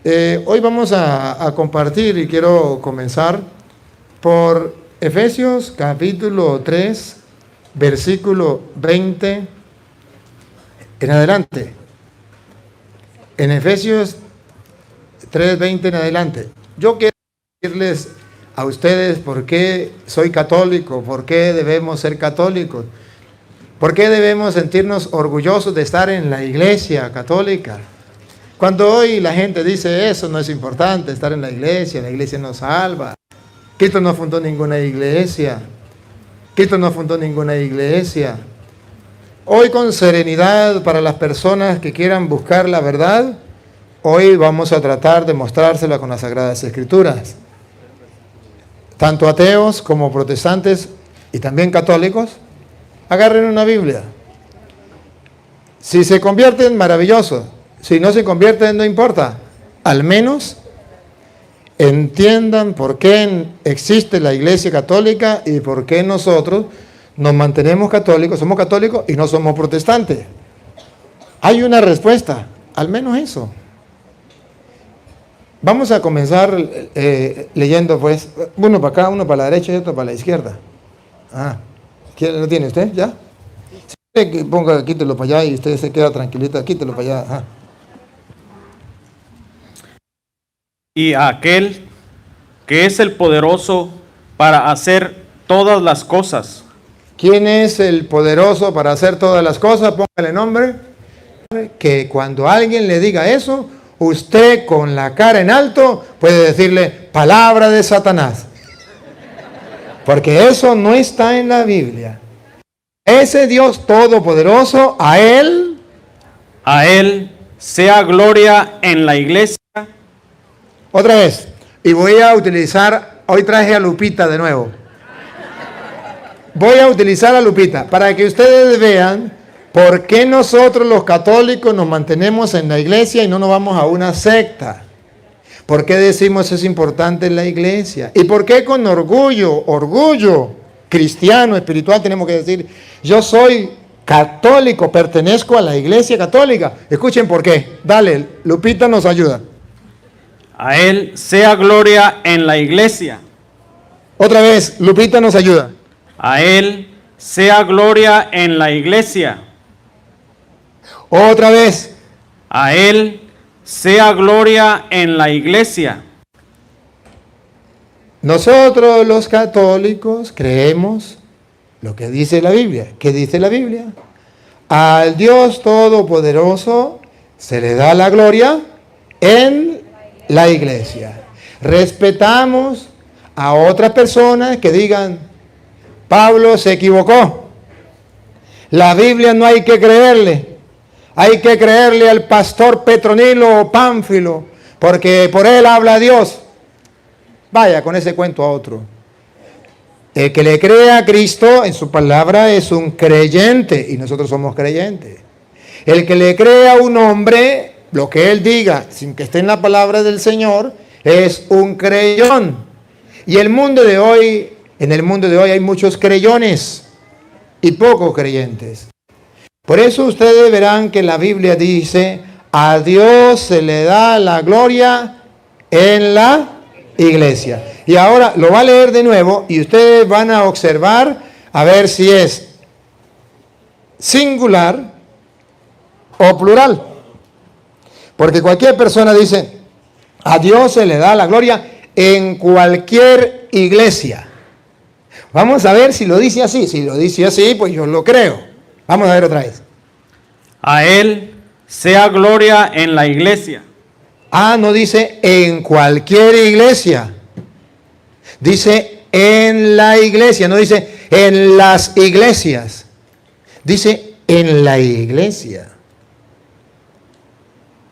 Hoy vamos a compartir y quiero comenzar por Efesios capítulo 3, versículo 20 en adelante. En Efesios 3, 20 en adelante. Yo quiero decirles a ustedes por qué soy católico, por qué debemos ser católicos, por qué debemos sentirnos orgullosos de estar en la iglesia católica. Cuando hoy la gente dice eso no es importante, estar en la iglesia nos salva. Cristo no fundó ninguna iglesia. Cristo no fundó ninguna iglesia. Hoy con serenidad para las personas que quieran buscar la verdad, hoy vamos a tratar de mostrársela con las Sagradas Escrituras. Tanto ateos como protestantes y también católicos, agarren una Biblia. Si se convierten, maravilloso. Si no se convierten, no importa. Al menos entiendan por qué existe la Iglesia Católica y por qué nosotros nos mantenemos católicos, somos católicos y no somos protestantes. Hay una respuesta, al menos eso. Vamos a comenzar leyendo pues, uno para acá, uno para la derecha y otro para la izquierda. ¿Quién lo tiene usted ya? Si ponga, quítelo para allá y usted se queda tranquilito, quítelo para allá. Y a aquel que es el poderoso para hacer todas las cosas. ¿Quién es el poderoso para hacer todas las cosas? Póngale nombre. Que cuando alguien le diga eso, usted con la cara en alto puede decirle palabra de Satanás. Porque eso no está en la Biblia. Ese Dios todopoderoso, a Él sea gloria en la iglesia. Otra vez, y voy a utilizar, hoy traje a Lupita de nuevo. Voy a utilizar a Lupita para que ustedes vean por qué nosotros los católicos nos mantenemos en la iglesia y no nos vamos a una secta. ¿Por qué decimos es importante en la iglesia? ¿Y por qué con orgullo cristiano, espiritual, tenemos que decir, yo soy católico, pertenezco a la iglesia católica? Escuchen por qué. Dale, Lupita nos ayuda. A Él sea gloria en la iglesia. Otra vez, Lupita nos ayuda. A Él sea gloria en la iglesia. Otra vez. A Él sea gloria en la iglesia. Nosotros los católicos creemos lo que dice la Biblia. ¿Qué dice la Biblia? Al Dios Todopoderoso se le da la gloria en la iglesia. Respetamos a otras personas que digan, Pablo se equivocó. La Biblia no hay que creerle. Hay que creerle al pastor Petronilo o Pánfilo, porque por él habla Dios. Vaya con ese cuento a otro. El que le crea a Cristo en su palabra es un creyente, y nosotros somos creyentes. El que le crea a un hombre, lo que él diga, sin que esté en la palabra del Señor, es un creyón. Y en el mundo de hoy hay muchos creyones y pocos creyentes. Por eso ustedes verán que la Biblia dice, a Dios se le da la gloria en la iglesia. Y ahora lo va a leer de nuevo y ustedes van a observar a ver si es singular o plural. Porque cualquier persona dice, a Dios se le da la gloria en cualquier iglesia. Vamos a ver si lo dice así. Si lo dice así, pues yo lo creo. Vamos a ver otra vez. A Él sea gloria en la iglesia. No dice en cualquier iglesia. Dice en la iglesia, no dice en las iglesias. Dice en la iglesia.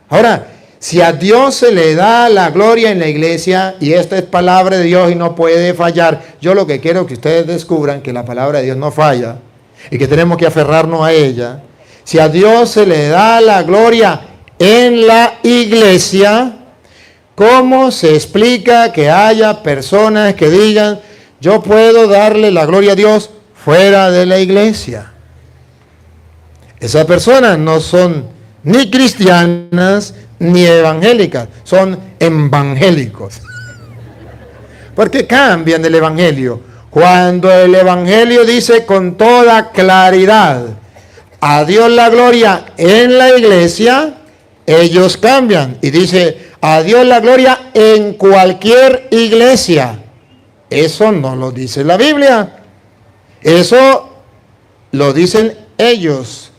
Ahora, si a Dios se le da la gloria en la iglesia, y esta es palabra de Dios y no puede fallar, yo lo que quiero es que ustedes descubran que la palabra de Dios no falla y que tenemos que aferrarnos a ella. Si a Dios se le da la gloria en la iglesia, ¿cómo se explica que haya personas que digan, yo puedo darle la gloria a Dios fuera de la iglesia? Esas personas no son ni cristianas, ni evangélicas. Son evangélicos. ¿Por qué cambian del evangelio? Cuando el evangelio dice con toda claridad, a Dios la gloria en la iglesia, ellos cambian y dice, a Dios la gloria en cualquier iglesia. Eso no lo dice la Biblia. Eso lo dicen ellos.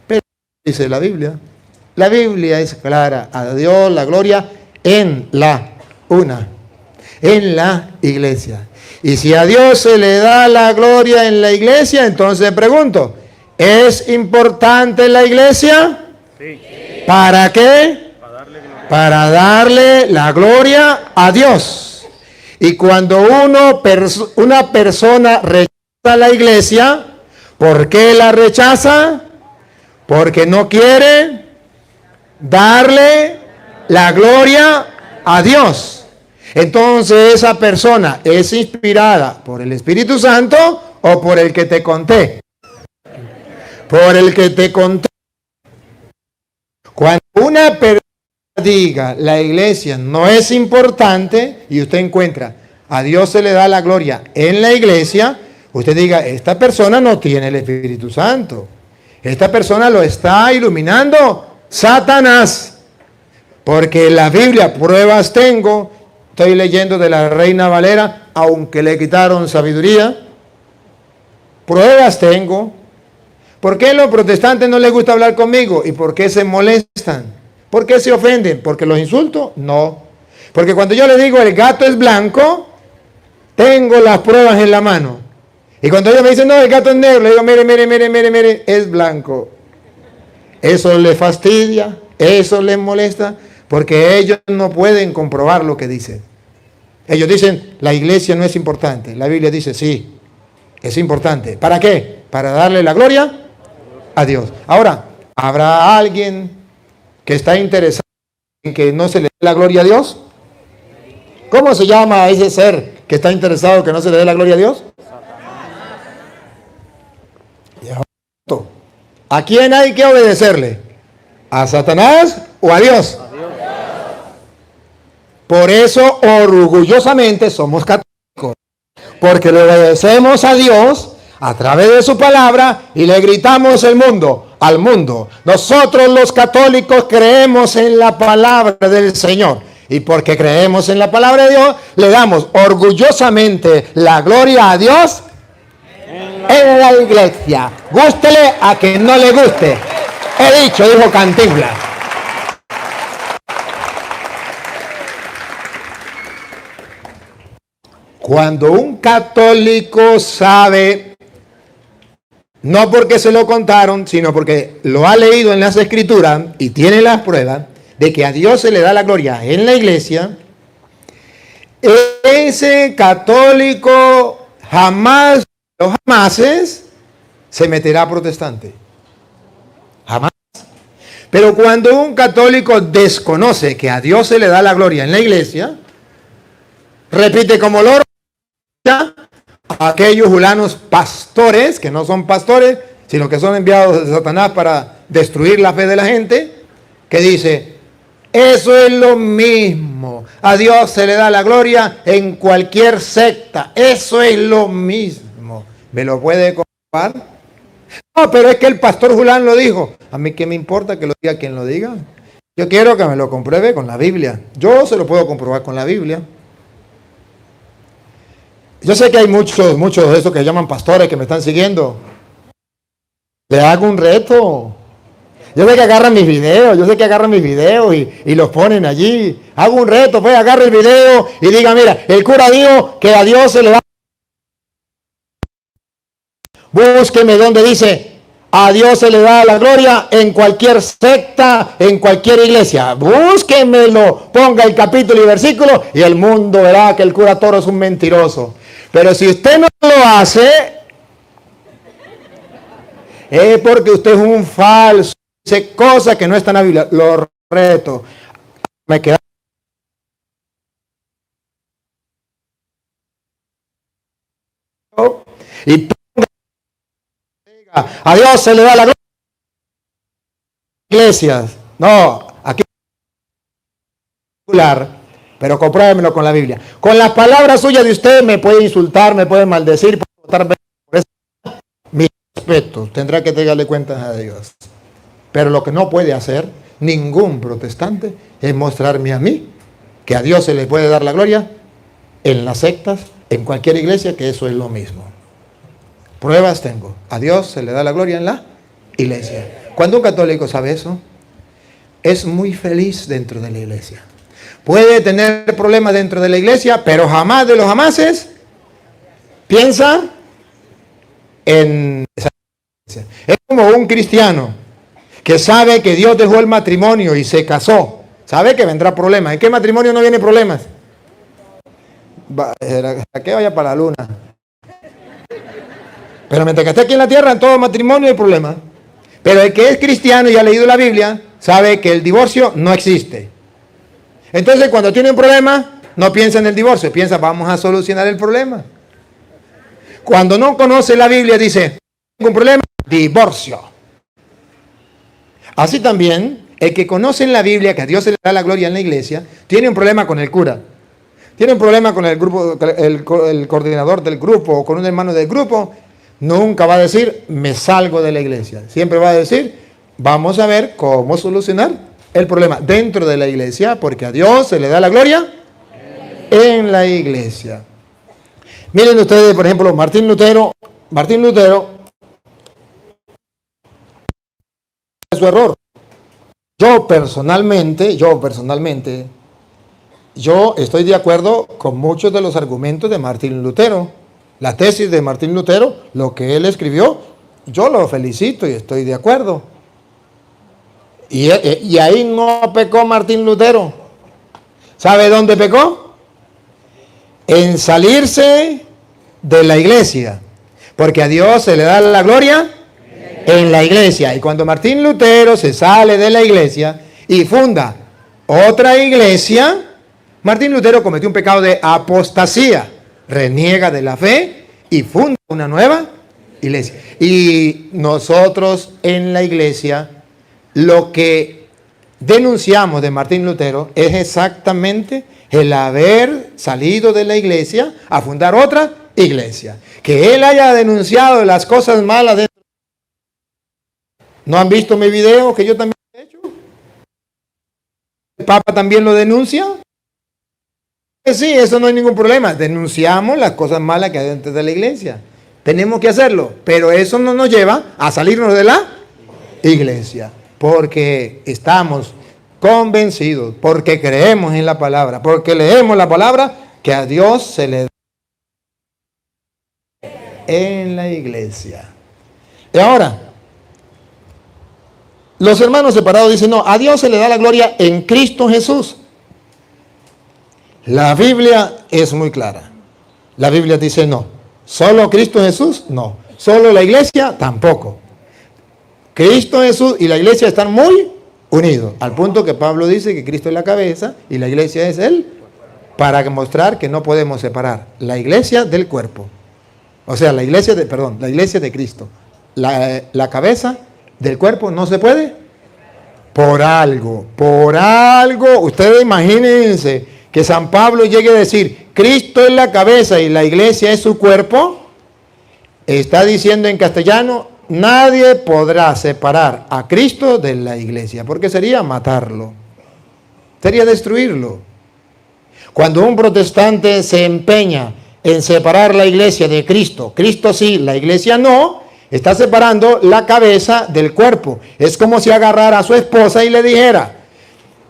Pero dice la Biblia. La Biblia es clara. A Dios la gloria en la iglesia. Y si a Dios se le da la gloria en la iglesia, entonces pregunto, ¿es importante la iglesia? Sí. ¿Para qué? Para darle la gloria a Dios. Y cuando una persona rechaza la iglesia, ¿por qué la rechaza? Porque no quiere darle la gloria a Dios. Entonces esa persona es inspirada por el Espíritu Santo o por el que te conté. Por el que te conté. Cuando una persona diga la iglesia no es importante y usted encuentra a Dios se le da la gloria en la iglesia, usted diga, esta persona no tiene el Espíritu Santo. Esta persona lo está iluminando Satanás. Porque en la Biblia pruebas tengo, estoy leyendo de la Reina Valera, aunque le quitaron sabiduría, pruebas tengo. ¿Por qué a los protestantes no les gusta hablar conmigo? ¿Y por qué se molestan? ¿Por qué se ofenden? ¿Porque los insulto? No. Porque cuando yo le digo el gato es blanco, tengo las pruebas en la mano. Y cuando ellos me dicen, no, el gato es negro, le digo, mire, es blanco. Eso les fastidia, eso les molesta, porque ellos no pueden comprobar lo que dicen. Ellos dicen, la iglesia no es importante. La Biblia dice, sí, es importante. ¿Para qué? Para darle la gloria a Dios. Ahora, ¿habrá alguien que está interesado en que no se le dé la gloria a Dios? ¿Cómo se llama a ese ser que está interesado en que no se le dé la gloria a Dios? ¿A quién hay que obedecerle? ¿A Satanás o a Dios? Por eso orgullosamente somos católicos, porque le obedecemos a Dios a través de su palabra y le gritamos al mundo. Nosotros los católicos creemos en la palabra del Señor y porque creemos en la palabra de Dios le damos orgullosamente la gloria a Dios en la iglesia. Gústele a quien no le guste. He dicho, dijo Cantinflas. Cuando un católico sabe, no porque se lo contaron, sino porque lo ha leído en las escrituras y tiene las pruebas de que a Dios se le da la gloria en la iglesia, ese católico jamás, los jamases, se meterá protestante. Jamás. Pero cuando un católico desconoce que a Dios se le da la gloria en la iglesia, repite como loro a aquellos julanos pastores, que no son pastores, sino que son enviados de Satanás para destruir la fe de la gente, que dice, eso es lo mismo, a Dios se le da la gloria en cualquier secta, eso es lo mismo. ¿Me lo puede comprobar? No, pero es que el pastor Julán lo dijo. A mí qué me importa que lo diga quien lo diga. Yo quiero que me lo compruebe con la Biblia. Yo se lo puedo comprobar con la Biblia. Yo sé que hay muchos de esos que llaman pastores que me están siguiendo. Le hago un reto. Yo sé que agarran mis videos, y los ponen allí. Hago un reto, pues agarra el video y diga, mira, el cura dijo que a Dios se le da. Búsqueme donde dice, a Dios se le da la gloria en cualquier secta, en cualquier iglesia. Búsquemelo, ponga el capítulo y versículo y el mundo verá que el cura Toro es un mentiroso. Pero si usted no lo hace, es porque usted es un falso. Dice cosas que no están en la Biblia. Lo reto. Me queda. Y a Dios se le da la gloria. iglesias. No, aquí pero compruébemelo con la Biblia. Con las palabras suyas de usted me puede insultar, me puede maldecir, puede botar por eso. Mi respeto, tendrá que darle cuentas a Dios. Pero lo que no puede hacer ningún protestante es mostrarme a mí que a Dios se le puede dar la gloria en las sectas, en cualquier iglesia, que eso es lo mismo. Pruebas tengo. A Dios se le da la gloria en la iglesia. Cuando un católico sabe eso, es muy feliz dentro de la iglesia. Puede tener problemas dentro de la iglesia, pero jamás de los jamases piensa en esa iglesia. Es como un cristiano que sabe que Dios dejó el matrimonio y se casó. Sabe que vendrá problemas. ¿En qué matrimonio no viene problemas? ¿A qué vaya para la luna? Pero mientras que esté aquí en la tierra, en todo matrimonio hay problemas. Pero el que es cristiano y ha leído la Biblia, sabe que el divorcio no existe. Entonces, cuando tiene un problema, no piensa en el divorcio, piensa, vamos a solucionar el problema. Cuando no conoce la Biblia, dice, tengo un problema, divorcio. Así también, el que conoce en la Biblia que a Dios se le da la gloria en la iglesia, tiene un problema con el cura. Tiene un problema con el grupo, el coordinador del grupo o con un hermano del grupo, nunca va a decir, me salgo de la iglesia. Siempre va a decir, vamos a ver cómo solucionar el problema dentro de la iglesia, porque a Dios se le da la gloria en la iglesia. Miren ustedes, por ejemplo, Martín Lutero, su error. Yo personalmente, yo estoy de acuerdo con muchos de los argumentos de Martín Lutero. La tesis de Martín Lutero, lo que él escribió, yo lo felicito y estoy de acuerdo. Y ahí no pecó Martín Lutero. ¿Sabe dónde pecó? En salirse de la iglesia. Porque a Dios se le da la gloria en la iglesia. Y cuando Martín Lutero se sale de la iglesia y funda otra iglesia, Martín Lutero cometió un pecado de apostasía. Reniega de la fe y funda una nueva iglesia. Y nosotros en la iglesia, lo que denunciamos de Martín Lutero es exactamente el haber salido de la iglesia a fundar otra iglesia. Que él haya denunciado las cosas malas de... ¿No han visto mi video que yo también he hecho? ¿El Papa también lo denuncia? Sí, eso no hay ningún problema. Denunciamos las cosas malas que hay dentro de la iglesia. Tenemos que hacerlo, pero eso no nos lleva a salirnos de la iglesia. Porque estamos convencidos, porque creemos en la palabra, porque leemos la palabra, que a Dios se le da en la iglesia. Y ahora, los hermanos separados dicen, no, a Dios se le da la gloria en Cristo Jesús. La Biblia es muy clara. La Biblia dice no. ¿Solo Cristo Jesús? No. ¿Solo la iglesia? Tampoco. Cristo Jesús y la iglesia están muy unidos. Al punto que Pablo dice que Cristo es la cabeza y la iglesia es él. Para mostrar que no podemos separar la iglesia del cuerpo. O sea, la iglesia de Cristo. La cabeza del cuerpo no se puede. Por algo. Ustedes imagínense que San Pablo llegue a decir, Cristo es la cabeza y la iglesia es su cuerpo. Está diciendo en castellano, nadie podrá separar a Cristo de la iglesia, porque sería matarlo, sería destruirlo. Cuando un protestante se empeña en separar la iglesia de Cristo, Cristo sí, la iglesia no, está separando la cabeza del cuerpo. Es como si agarrara a su esposa y le dijera,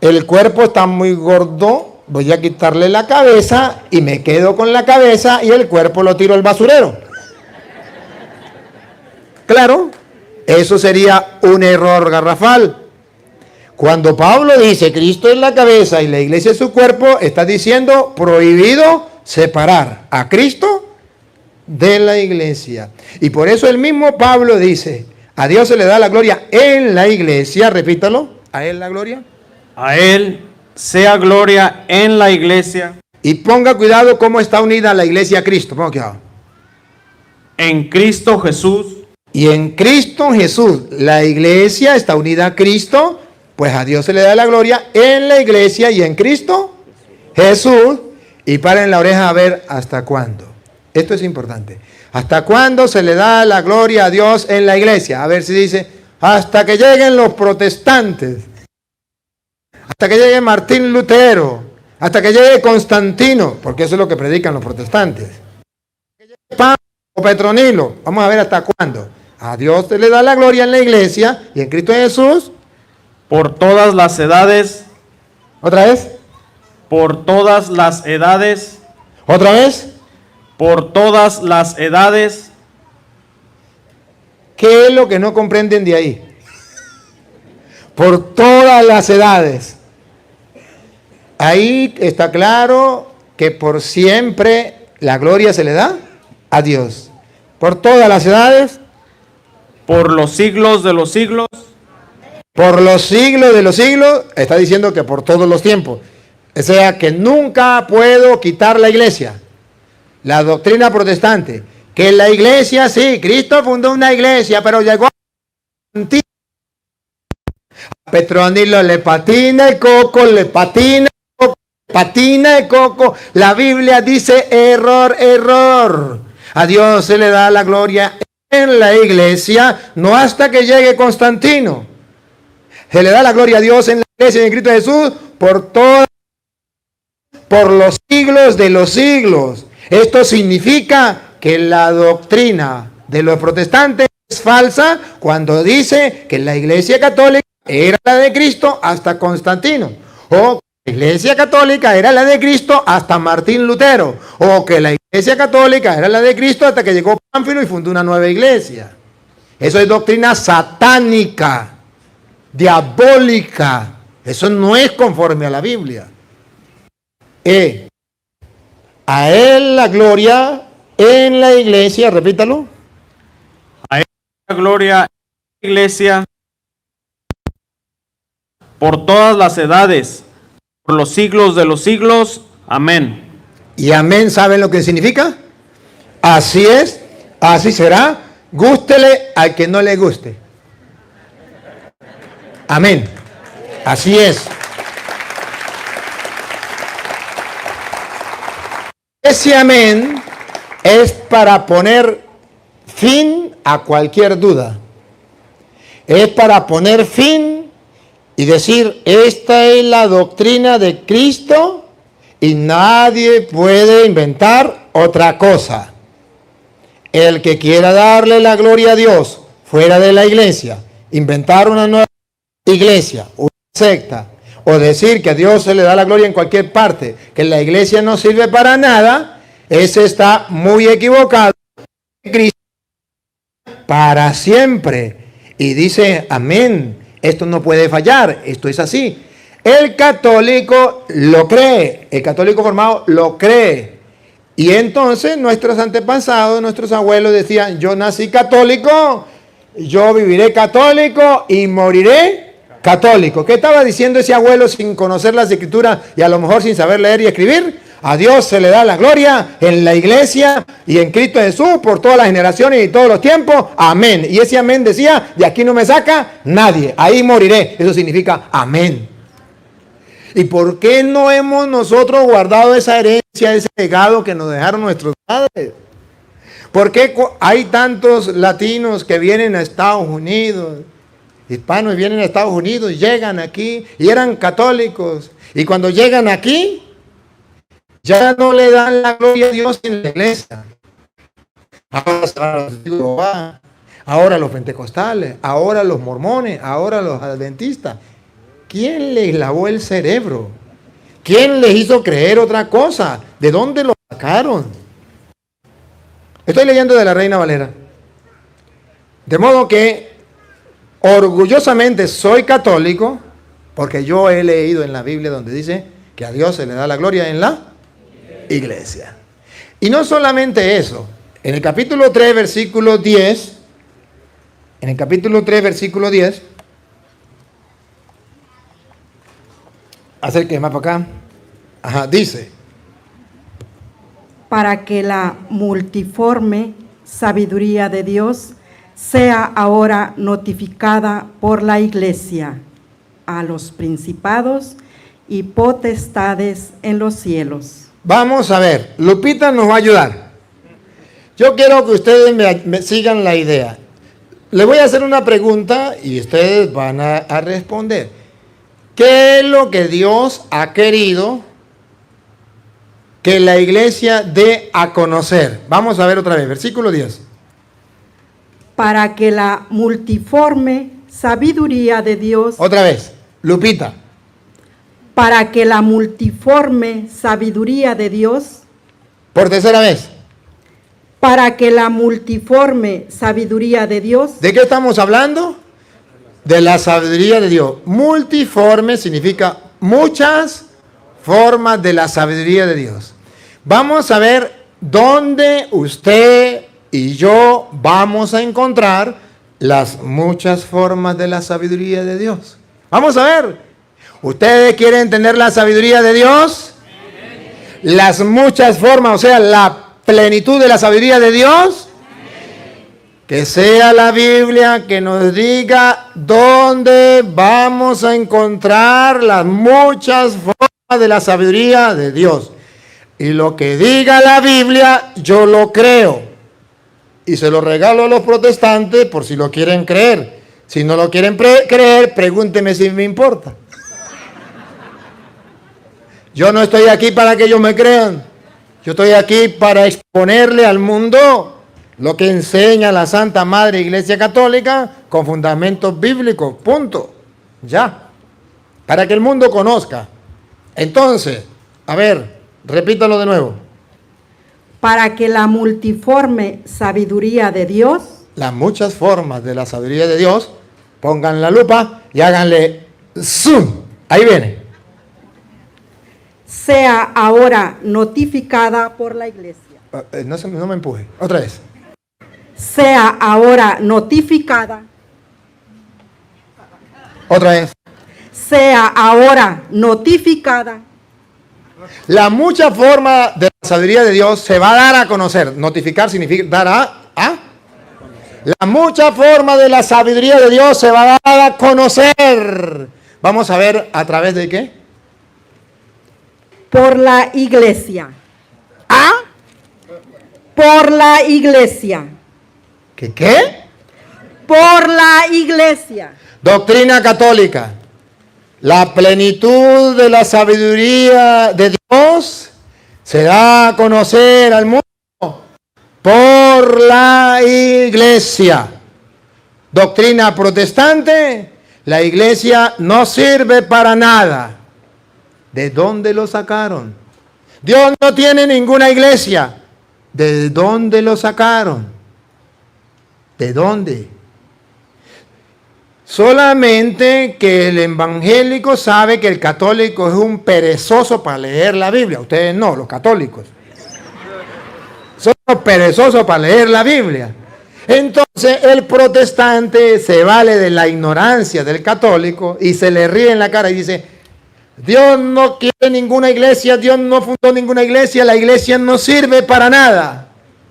el cuerpo está muy gordo, voy a quitarle la cabeza y me quedo con la cabeza y el cuerpo lo tiro al basurero. Claro, eso sería un error garrafal. Cuando Pablo dice Cristo es la cabeza y la iglesia es su cuerpo, está diciendo prohibido separar a Cristo de la iglesia. Y por eso el mismo Pablo dice, a Dios se le da la gloria en la iglesia, repítalo, a él la gloria. A él sea gloria en la iglesia. Y ponga cuidado cómo está unida la iglesia a Cristo. Ponga cuidado. En Cristo Jesús. Y en Cristo Jesús, la iglesia está unida a Cristo, pues a Dios se le da la gloria en la iglesia y en Cristo Jesús. Y paren la oreja a ver hasta cuándo. Esto es importante. ¿Hasta cuándo se le da la gloria a Dios en la iglesia? A ver si dice, hasta que lleguen los protestantes, hasta que llegue Martín Lutero, hasta que llegue Constantino, porque eso es lo que predican los protestantes. Pablo o Petronilo, vamos a ver hasta cuándo. A Dios se le da la gloria en la iglesia y en Cristo Jesús. Por todas las edades. ¿Otra vez? Por todas las edades. ¿Otra vez? Por todas las edades. ¿Qué es lo que no comprenden de ahí? Por todas las edades. Ahí está claro que por siempre la gloria se le da a Dios. Por todas las edades. Por los siglos de los siglos. Por los siglos de los siglos. Está diciendo que por todos los tiempos. O sea que nunca puedo quitar la iglesia. La doctrina protestante. Que la iglesia, sí, Cristo fundó una iglesia, pero llegó a Petronilo le patina el coco, le patina el coco. La Biblia dice error, error. A Dios se le da la gloria en la iglesia, no hasta que llegue Constantino. Se le da la gloria a Dios en la iglesia y en Cristo Jesús por los siglos de los siglos. Esto significa que la doctrina de los protestantes es falsa cuando dice que la iglesia católica era la de Cristo hasta Constantino, o que la iglesia católica era la de Cristo hasta Martín Lutero, o que la iglesia católica era la de Cristo hasta que llegó Pánfilo y fundó una nueva iglesia. Eso es doctrina satánica, diabólica. Eso no es conforme a la Biblia. A él la gloria en la iglesia, repítalo. A él la gloria en la iglesia por todas las edades, por los siglos de los siglos. Amén. Y amén, ¿saben lo que significa? Así es, así será. Gústele al que no le guste. Amén. Así es. Ese amén es para poner fin a cualquier duda. Es para poner fin y decir, esta es la doctrina de Cristo y nadie puede inventar otra cosa. El que quiera darle la gloria a Dios fuera de la iglesia, inventar una nueva iglesia, una secta, o decir que a Dios se le da la gloria en cualquier parte, que la iglesia no sirve para nada, ese está muy equivocado. Cristo para siempre. Y dice, amén, esto no puede fallar, esto es así. El católico lo cree, el católico formado lo cree. Y entonces nuestros antepasados, nuestros abuelos decían, yo nací católico, yo viviré católico y moriré católico. ¿Qué estaba diciendo ese abuelo sin conocer las escrituras y a lo mejor sin saber leer y escribir? A Dios se le da la gloria en la iglesia y en Cristo Jesús por todas las generaciones y todos los tiempos. Amén. Y ese amén decía, de aquí no me saca nadie, ahí moriré. Eso significa amén. ¿Y por qué no hemos nosotros guardado esa herencia, ese legado que nos dejaron nuestros padres? ¿Por qué hay tantos latinos que vienen a Estados Unidos, hispanos vienen a Estados Unidos, llegan aquí y eran católicos? Y cuando llegan aquí, ya no le dan la gloria a Dios en la iglesia. Ahora los pentecostales, ahora los mormones, ahora los adventistas. ¿Quién les lavó el cerebro? ¿Quién les hizo creer otra cosa? ¿De dónde lo sacaron? Estoy leyendo de la Reina Valera. De modo que orgullosamente soy católico, porque yo he leído en la Biblia donde dice que a Dios se le da la gloria en la iglesia. Y no solamente eso. En el capítulo 3, versículo 10, acérquese más para acá. Ajá, dice. Para que la multiforme sabiduría de Dios sea ahora notificada por la Iglesia a los principados y potestades en los cielos. Vamos a ver, Lupita nos va a ayudar. Yo quiero que ustedes me sigan la idea. Le voy a hacer una pregunta y ustedes van a responder. ¿Qué es lo que Dios ha querido que la iglesia dé a conocer? Vamos a ver otra vez, versículo 10. Para que la multiforme sabiduría de Dios, Otra vez, Lupita. para que la multiforme sabiduría de Dios, Por tercera vez. para que la multiforme sabiduría de Dios ¿De qué estamos hablando? De la sabiduría de Dios. Multiforme significa muchas formas de la sabiduría de Dios. Vamos a ver dónde usted y yo vamos a encontrar las muchas formas de la sabiduría de Dios. Vamos a ver. ¿Ustedes quieren tener la sabiduría de Dios? Las muchas formas, o sea, la plenitud de la sabiduría de Dios. Que sea la Biblia que nos diga dónde vamos a encontrar las muchas formas de la sabiduría de Dios. Y lo que diga la Biblia, yo lo creo. Y se lo regalo a los protestantes por si lo quieren creer. Si no lo quieren creer, pregúnteme si me importa. Yo no estoy aquí para que ellos me crean. Yo estoy aquí para exponerle al mundo lo que enseña la Santa Madre Iglesia Católica con fundamentos bíblicos. Punto. Ya. Para que el mundo conozca. Entonces, a ver, repítalo de nuevo. para que la multiforme sabiduría de Dios, Las muchas formas de la sabiduría de Dios, pongan la lupa y háganle zoom. Ahí viene. sea ahora notificada por la Iglesia. No me empuje. Otra vez. Sea ahora notificada. Otra vez. Sea ahora notificada La mucha forma de la sabiduría de Dios se va a dar a conocer. Notificar significa dar a. La mucha forma de la sabiduría de Dios se va a dar a conocer. Vamos a ver a través de qué. por la Iglesia. Por la Iglesia. ¿Qué? Por la Iglesia. Doctrina católica. La plenitud de la sabiduría de Dios se da a conocer al mundo por la Iglesia. Doctrina protestante, la Iglesia no sirve para nada. ¿De dónde lo sacaron? Dios no tiene ninguna iglesia. ¿De dónde lo sacaron? ¿De dónde? Solamente que el evangélico sabe que el católico es un perezoso para leer la Biblia. Ustedes no, los católicos. Son perezosos para leer la Biblia. Entonces el protestante se vale de la ignorancia del católico y se le ríe en la cara y dice: Dios no quiere ninguna iglesia, Dios no fundó ninguna iglesia, la iglesia no sirve para nada.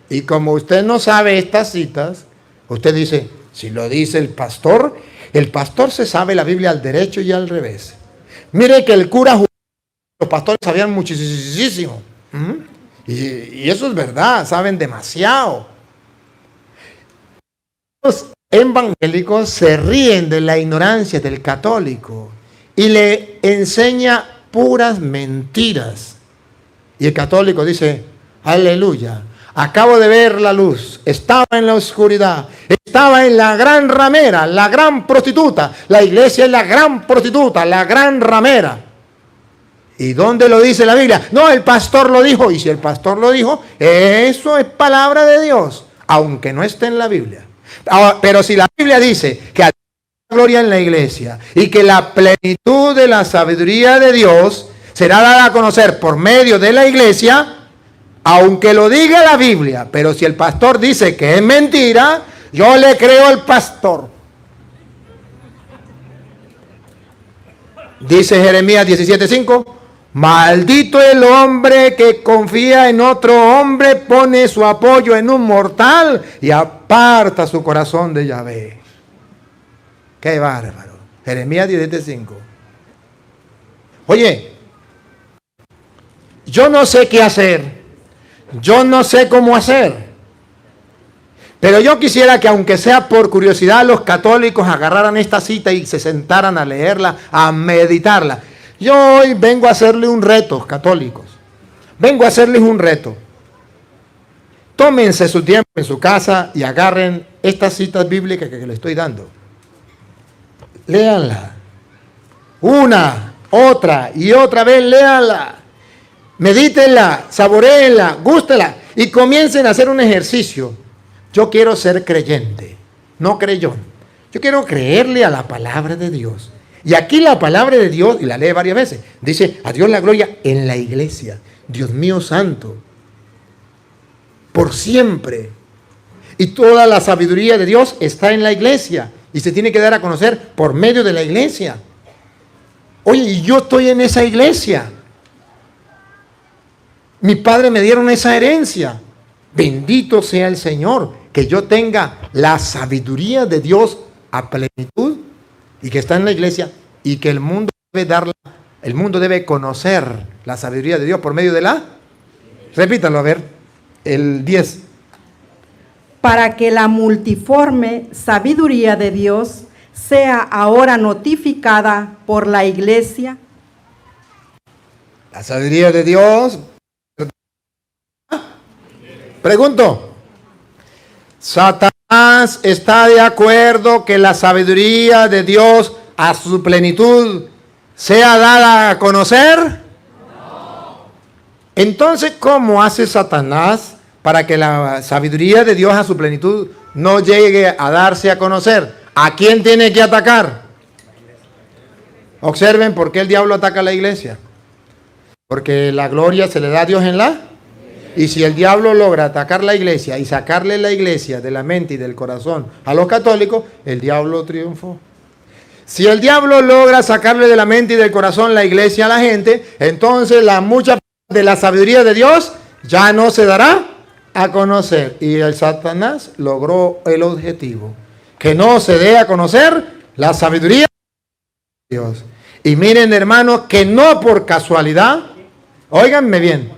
Y como usted no sabe estas citas, usted dice: si lo dice el pastor se sabe la Biblia al derecho y al revés. Mire que el cura, los pastores sabían muchísimo. Y eso es verdad, saben demasiado. Los evangélicos se ríen de la ignorancia del católico y le enseña puras mentiras. Y el católico dice: aleluya, acabo de ver la luz, estaba en la oscuridad, estaba en la gran ramera, la gran prostituta. La iglesia es la gran prostituta, la gran ramera. ¿Y dónde lo dice la Biblia? No, el pastor lo dijo. Y si el pastor lo dijo, eso es palabra de Dios, aunque no esté en la Biblia. Pero si la Biblia dice que hay gloria en la iglesia y que la plenitud de la sabiduría de Dios será dada a conocer por medio de la iglesia, aunque lo diga la Biblia, pero si el pastor dice que es mentira, yo le creo al pastor. Dice Jeremías 17:5, Maldito el hombre que confía en otro hombre, pone su apoyo en un mortal y aparta su corazón de Yahvé. ¡Qué bárbaro! Jeremías 17:5. Oye, yo no sé qué hacer, yo no sé cómo hacer, pero yo quisiera que, aunque sea por curiosidad, los católicos agarraran esta cita y se sentaran a leerla, a meditarla. Yo hoy vengo a hacerle un reto, católicos. Vengo a hacerles un reto. Tómense su tiempo en su casa y agarren estas citas bíblicas que les estoy dando. Léanla. Una, otra y otra vez léanla. Medítenla, saboréenla, gústela y comiencen a hacer un ejercicio. Yo quiero ser creyente, no creyón. Yo quiero creerle a la palabra de Dios. Y aquí la palabra de Dios, y la lee varias veces, dice: a Dios la gloria en la iglesia. Dios mío santo, por siempre. Y toda la sabiduría de Dios está en la iglesia y se tiene que dar a conocer por medio de la iglesia. Oye, y yo estoy en esa iglesia. Mi padre me dieron esa herencia. Bendito sea el Señor, que yo tenga la sabiduría de Dios a plenitud y que está en la iglesia, y que el mundo debe darla, el mundo debe conocer la sabiduría de Dios por medio de la... Repítalo, a ver, el 10. Para que la multiforme sabiduría de Dios sea ahora notificada por la iglesia. La sabiduría de Dios. Pregunto, ¿Satanás está de acuerdo que la sabiduría de Dios a su plenitud sea dada a conocer? No. Entonces, ¿cómo hace Satanás para que la sabiduría de Dios a su plenitud no llegue a darse a conocer? ¿A quién tiene que atacar? Observen por qué el diablo ataca a la iglesia. Porque la gloria se le da a Dios en la... Y si el diablo logra atacar la iglesia y sacarle la iglesia de la mente y del corazón a los católicos, el diablo triunfó. Si el diablo logra sacarle de la mente y del corazón la iglesia a la gente, entonces la mucha de la sabiduría de Dios ya no se dará a conocer. Y el Satanás logró el objetivo, que no se dé a conocer la sabiduría de Dios. Y miren, hermanos, que no por casualidad, óiganme bien,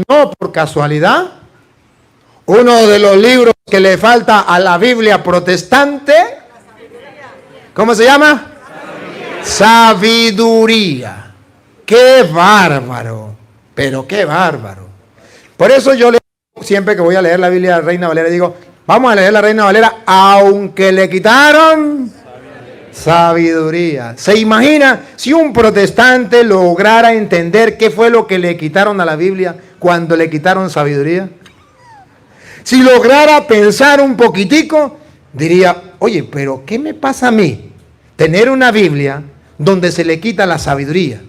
no por casualidad, uno de los libros que le falta a la Biblia protestante, ¿cómo se llama? Sabiduría. ¡Qué bárbaro! Pero qué bárbaro. Por eso yo siempre que voy a leer la Biblia de Reina Valera digo, vamos a leer la Reina Valera, aunque le quitaron sabiduría. ¿Se imagina si un protestante lograra entender qué fue lo que le quitaron a la Biblia cuando le quitaron sabiduría? Si lograra pensar un poquitico, diría, oye, pero ¿qué me pasa a mí? Tener una Biblia donde se le quita la sabiduría.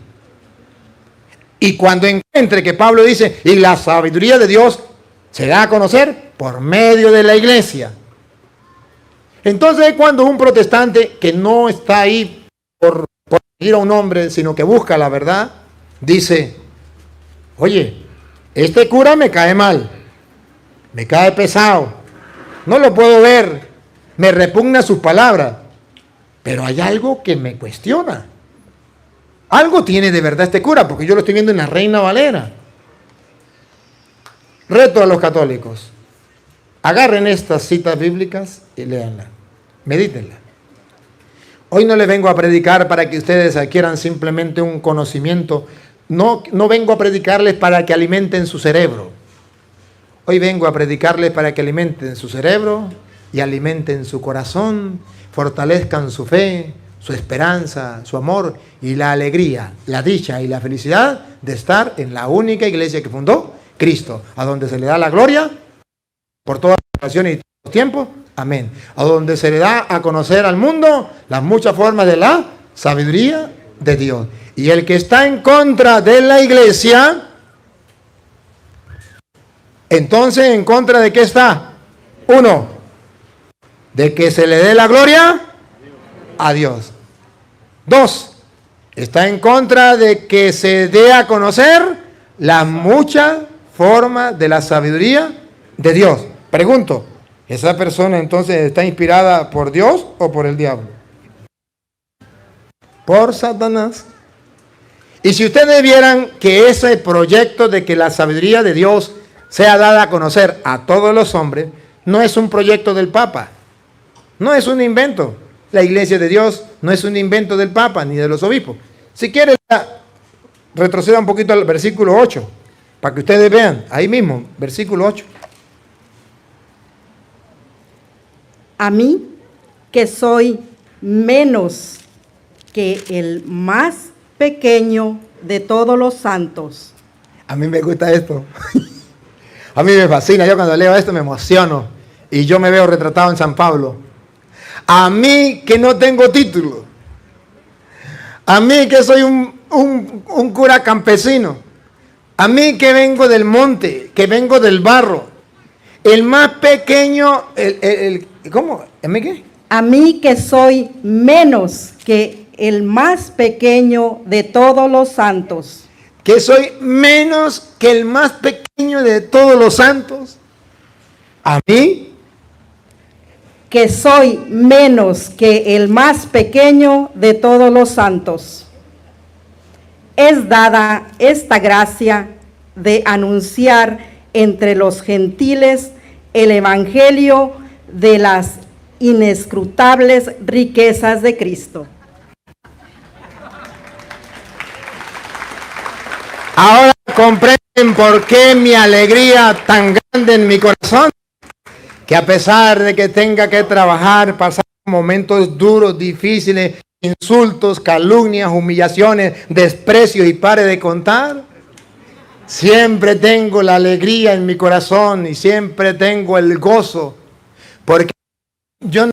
Y cuando encuentre que Pablo dice, y la sabiduría de Dios se da a conocer por medio de la iglesia. Entonces, cuando un protestante que no está ahí por seguir a un hombre, sino que busca la verdad, dice, oye, este cura me cae mal, me cae pesado, no lo puedo ver, me repugna sus palabras, pero hay algo que me cuestiona. Algo tiene de verdad este cura, porque yo lo estoy viendo en la Reina Valera. Reto a los católicos. Agarren estas citas bíblicas y léanlas. Medítenlas. Hoy no les vengo a predicar para que ustedes adquieran simplemente un conocimiento. No vengo a predicarles para que alimenten su cerebro. Hoy vengo a predicarles para que alimenten su cerebro y alimenten su corazón, fortalezcan su fe, su esperanza, su amor y la alegría, la dicha y la felicidad de estar en la única iglesia que fundó Cristo, a donde se le da la gloria por todas las generaciones y todos los tiempos. Amén. A donde se le da a conocer al mundo las muchas formas de la sabiduría de Dios. Y el que está en contra de la iglesia, entonces, ¿en contra de qué está? Uno, de que se le dé la gloria a Dios. Dos, Está en contra de que se dé a conocer las muchas formas de la sabiduría de Dios. Pregunto, ¿esa persona entonces está inspirada por Dios o por el diablo? Por Satanás. Y si ustedes vieran que ese proyecto de que la sabiduría de Dios sea dada a conocer a todos los hombres, no es un proyecto del Papa, no es un invento. La iglesia de Dios no es un invento del Papa ni de los obispos. Si quieren, retroceda un poquito al versículo 8, para que ustedes vean, ahí mismo, versículo 8. A mí, que soy menos que el más pequeño de todos los santos. A mí me gusta esto. A mí me fascina. Yo cuando leo esto me emociono. Y yo me veo retratado en San Pablo. A mí que no tengo título. A mí que soy un cura campesino. A mí que vengo del monte, que vengo del barro. El más pequeño, ¿cómo? ¿A mí qué? A mí que soy menos que el más pequeño de todos los santos. Que soy menos que el más pequeño de todos los santos. A mí. Que soy menos que el más pequeño de todos los santos. Es dada esta gracia de anunciar entre los gentiles el evangelio de las inescrutables riquezas de Cristo. Ahora comprenden por qué mi alegría tan grande en mi corazón, que a pesar de que tenga que trabajar, pasar momentos duros, difíciles, insultos, calumnias, humillaciones, desprecio y pare de contar, siempre tengo la alegría en mi corazón y siempre tengo el gozo, porque yo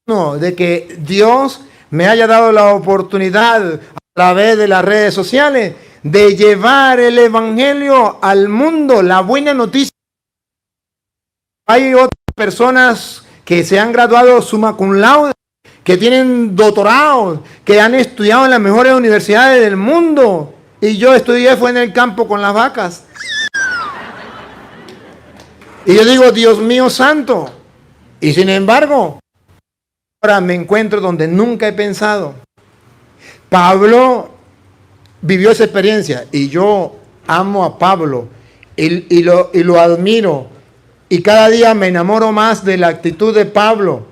no de que Dios me haya dado la oportunidad a través de las redes sociales de llevar el evangelio al mundo, la buena noticia. Hay otras personas que se han graduado summa cum laude, que tienen doctorados, que han estudiado en las mejores universidades del mundo. Y yo estudié fue en el campo con las vacas. Y yo digo, Dios mío santo. Y sin embargo, ahora me encuentro donde nunca he pensado. Pablo vivió esa experiencia y yo amo a Pablo y lo admiro. Y cada día me enamoro más de la actitud de Pablo,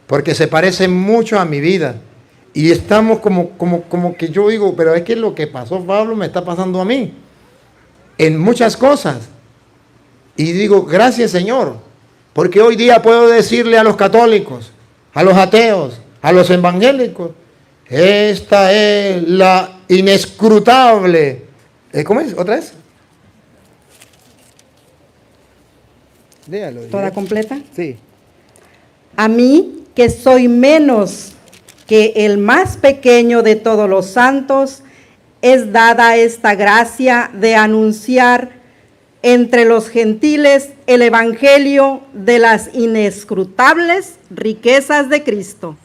porque se parece mucho a mi vida. Y estamos como que yo digo, pero es que lo que pasó Pablo me está pasando a mí, en muchas cosas. Y digo, gracias Señor, porque hoy día puedo decirle a los católicos, a los ateos, a los evangélicos, esta es la inescrutable. ¿Cómo es? ¿Otra vez? Léalo. ¿Toda completa? Sí. A mí, que soy menos que el más pequeño de todos los santos, es dada esta gracia de anunciar entre los gentiles el evangelio de las inescrutables riquezas de Cristo.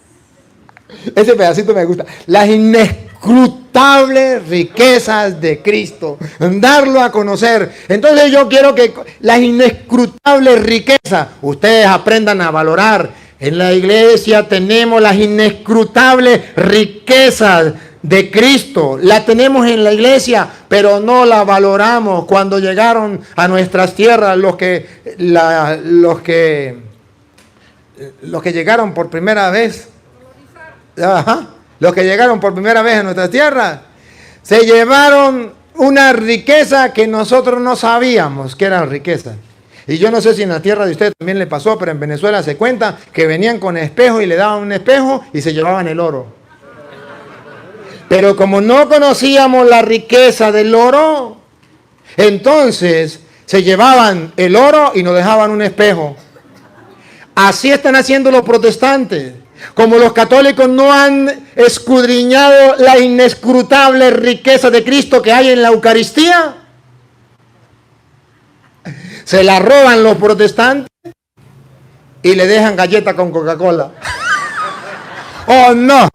Ese pedacito me gusta. Las inescrutables riquezas de Cristo. Darlo a conocer. Entonces yo quiero que las inescrutables riquezas, ustedes aprendan a valorar. En la iglesia tenemos las inescrutables riquezas de Cristo. La tenemos en la iglesia, pero no la valoramos. Cuando llegaron a nuestras tierras los que llegaron por primera vez. Ajá, los que llegaron por primera vez a nuestra tierra se llevaron una riqueza que nosotros no sabíamos que era riqueza. Y yo no sé si en la tierra de ustedes también le pasó, pero en Venezuela se cuenta que venían con espejo y le daban un espejo y se llevaban el oro. Pero como no conocíamos la riqueza del oro, entonces se llevaban el oro y nos dejaban un espejo. Así están haciendo los protestantes. Como los católicos no han escudriñado la inescrutable riqueza de Cristo que hay en la Eucaristía, se la roban los protestantes y le dejan galleta con Coca-Cola. ¡Oh, no!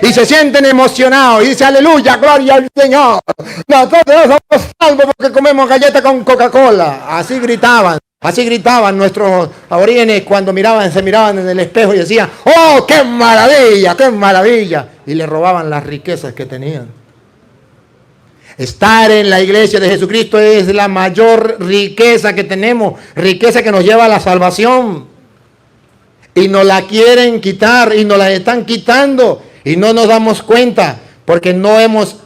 y se sienten emocionados y dicen aleluya, gloria al Señor. Nosotros somos salvos porque comemos galletas con Coca-Cola. Así gritaban nuestros aborígenes cuando se miraban en el espejo y decían, ¡oh, qué maravilla, qué maravilla! Y le robaban las riquezas que tenían. Estar en la iglesia de Jesucristo es la mayor riqueza que tenemos, riqueza que nos lleva a la salvación. Y nos la quieren quitar y nos la están quitando y no nos damos cuenta porque no hemos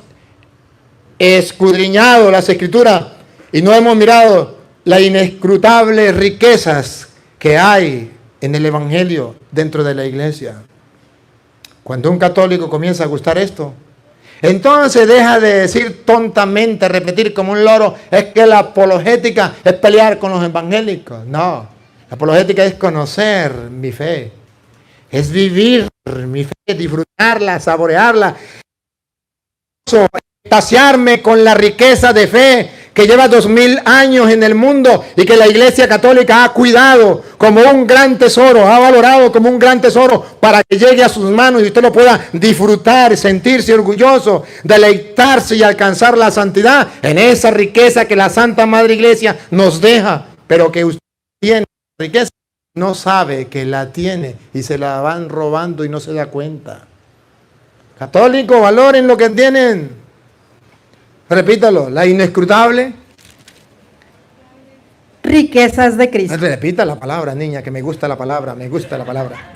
escudriñado las Escrituras y no hemos mirado las inescrutables riquezas que hay en el Evangelio dentro de la iglesia. Cuando un católico comienza a gustar esto, entonces deja de decir tontamente, repetir como un loro, es que la apologética es pelear con los evangélicos. No, la apologética es conocer mi fe, es vivir mi fe, disfrutarla, saborearla, extasiarme con la riqueza de fe que lleva 2000 años en el mundo y que la Iglesia Católica ha cuidado como un gran tesoro, ha valorado como un gran tesoro para que llegue a sus manos y usted lo pueda disfrutar, sentirse orgulloso, deleitarse y alcanzar la santidad en esa riqueza que la Santa Madre Iglesia nos deja, pero que usted tiene riqueza, no sabe que la tiene y se la van robando y no se da cuenta. Católicos, valoren lo que tienen. Repítalo, la inescrutable riquezas de Cristo. Repita la palabra, niña, que me gusta la palabra, me gusta la palabra.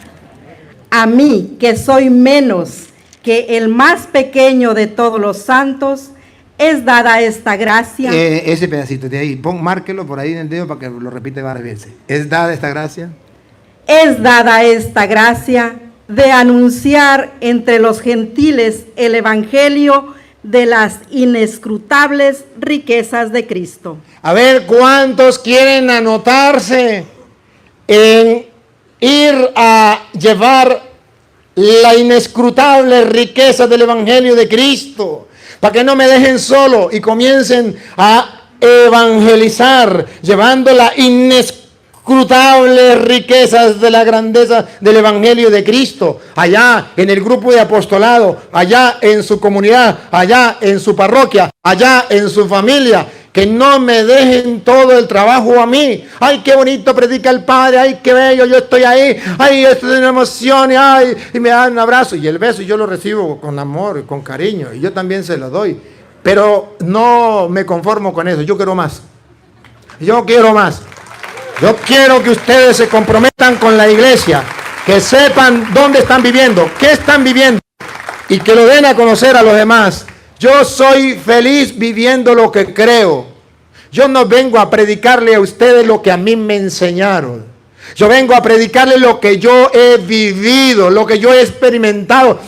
A mí, que soy menos que el más pequeño de todos los santos, es dada esta gracia. Ese pedacito de ahí, márquelo por ahí en el dedo para que lo repite varias veces. ¿Es dada esta gracia? Es dada esta gracia de anunciar entre los gentiles el evangelio de las inescrutables riquezas de Cristo. A ver, ¿cuántos quieren anotarse en ir a llevar la inescrutable riqueza del evangelio de Cristo? Para que no me dejen solo y comiencen a evangelizar, llevando la inescrutable riquezas de la grandeza del evangelio de Cristo, allá en el grupo de apostolado, allá en su comunidad, allá en su parroquia, allá en su familia. Que no me dejen todo el trabajo a mí. Ay, qué bonito predica el Padre, ay, qué bello, yo estoy ahí, ay, esto es una emoción, y me dan un abrazo y el beso y yo lo recibo con amor, con cariño, y yo también se lo doy, pero no me conformo con eso, yo quiero más. Yo quiero que ustedes se comprometan con la iglesia, que sepan dónde están viviendo, qué están viviendo y que lo den a conocer a los demás. Yo soy feliz viviendo lo que creo. Yo no vengo a predicarle a ustedes lo que a mí me enseñaron. Yo vengo a predicarle lo que yo he vivido, lo que yo he experimentado,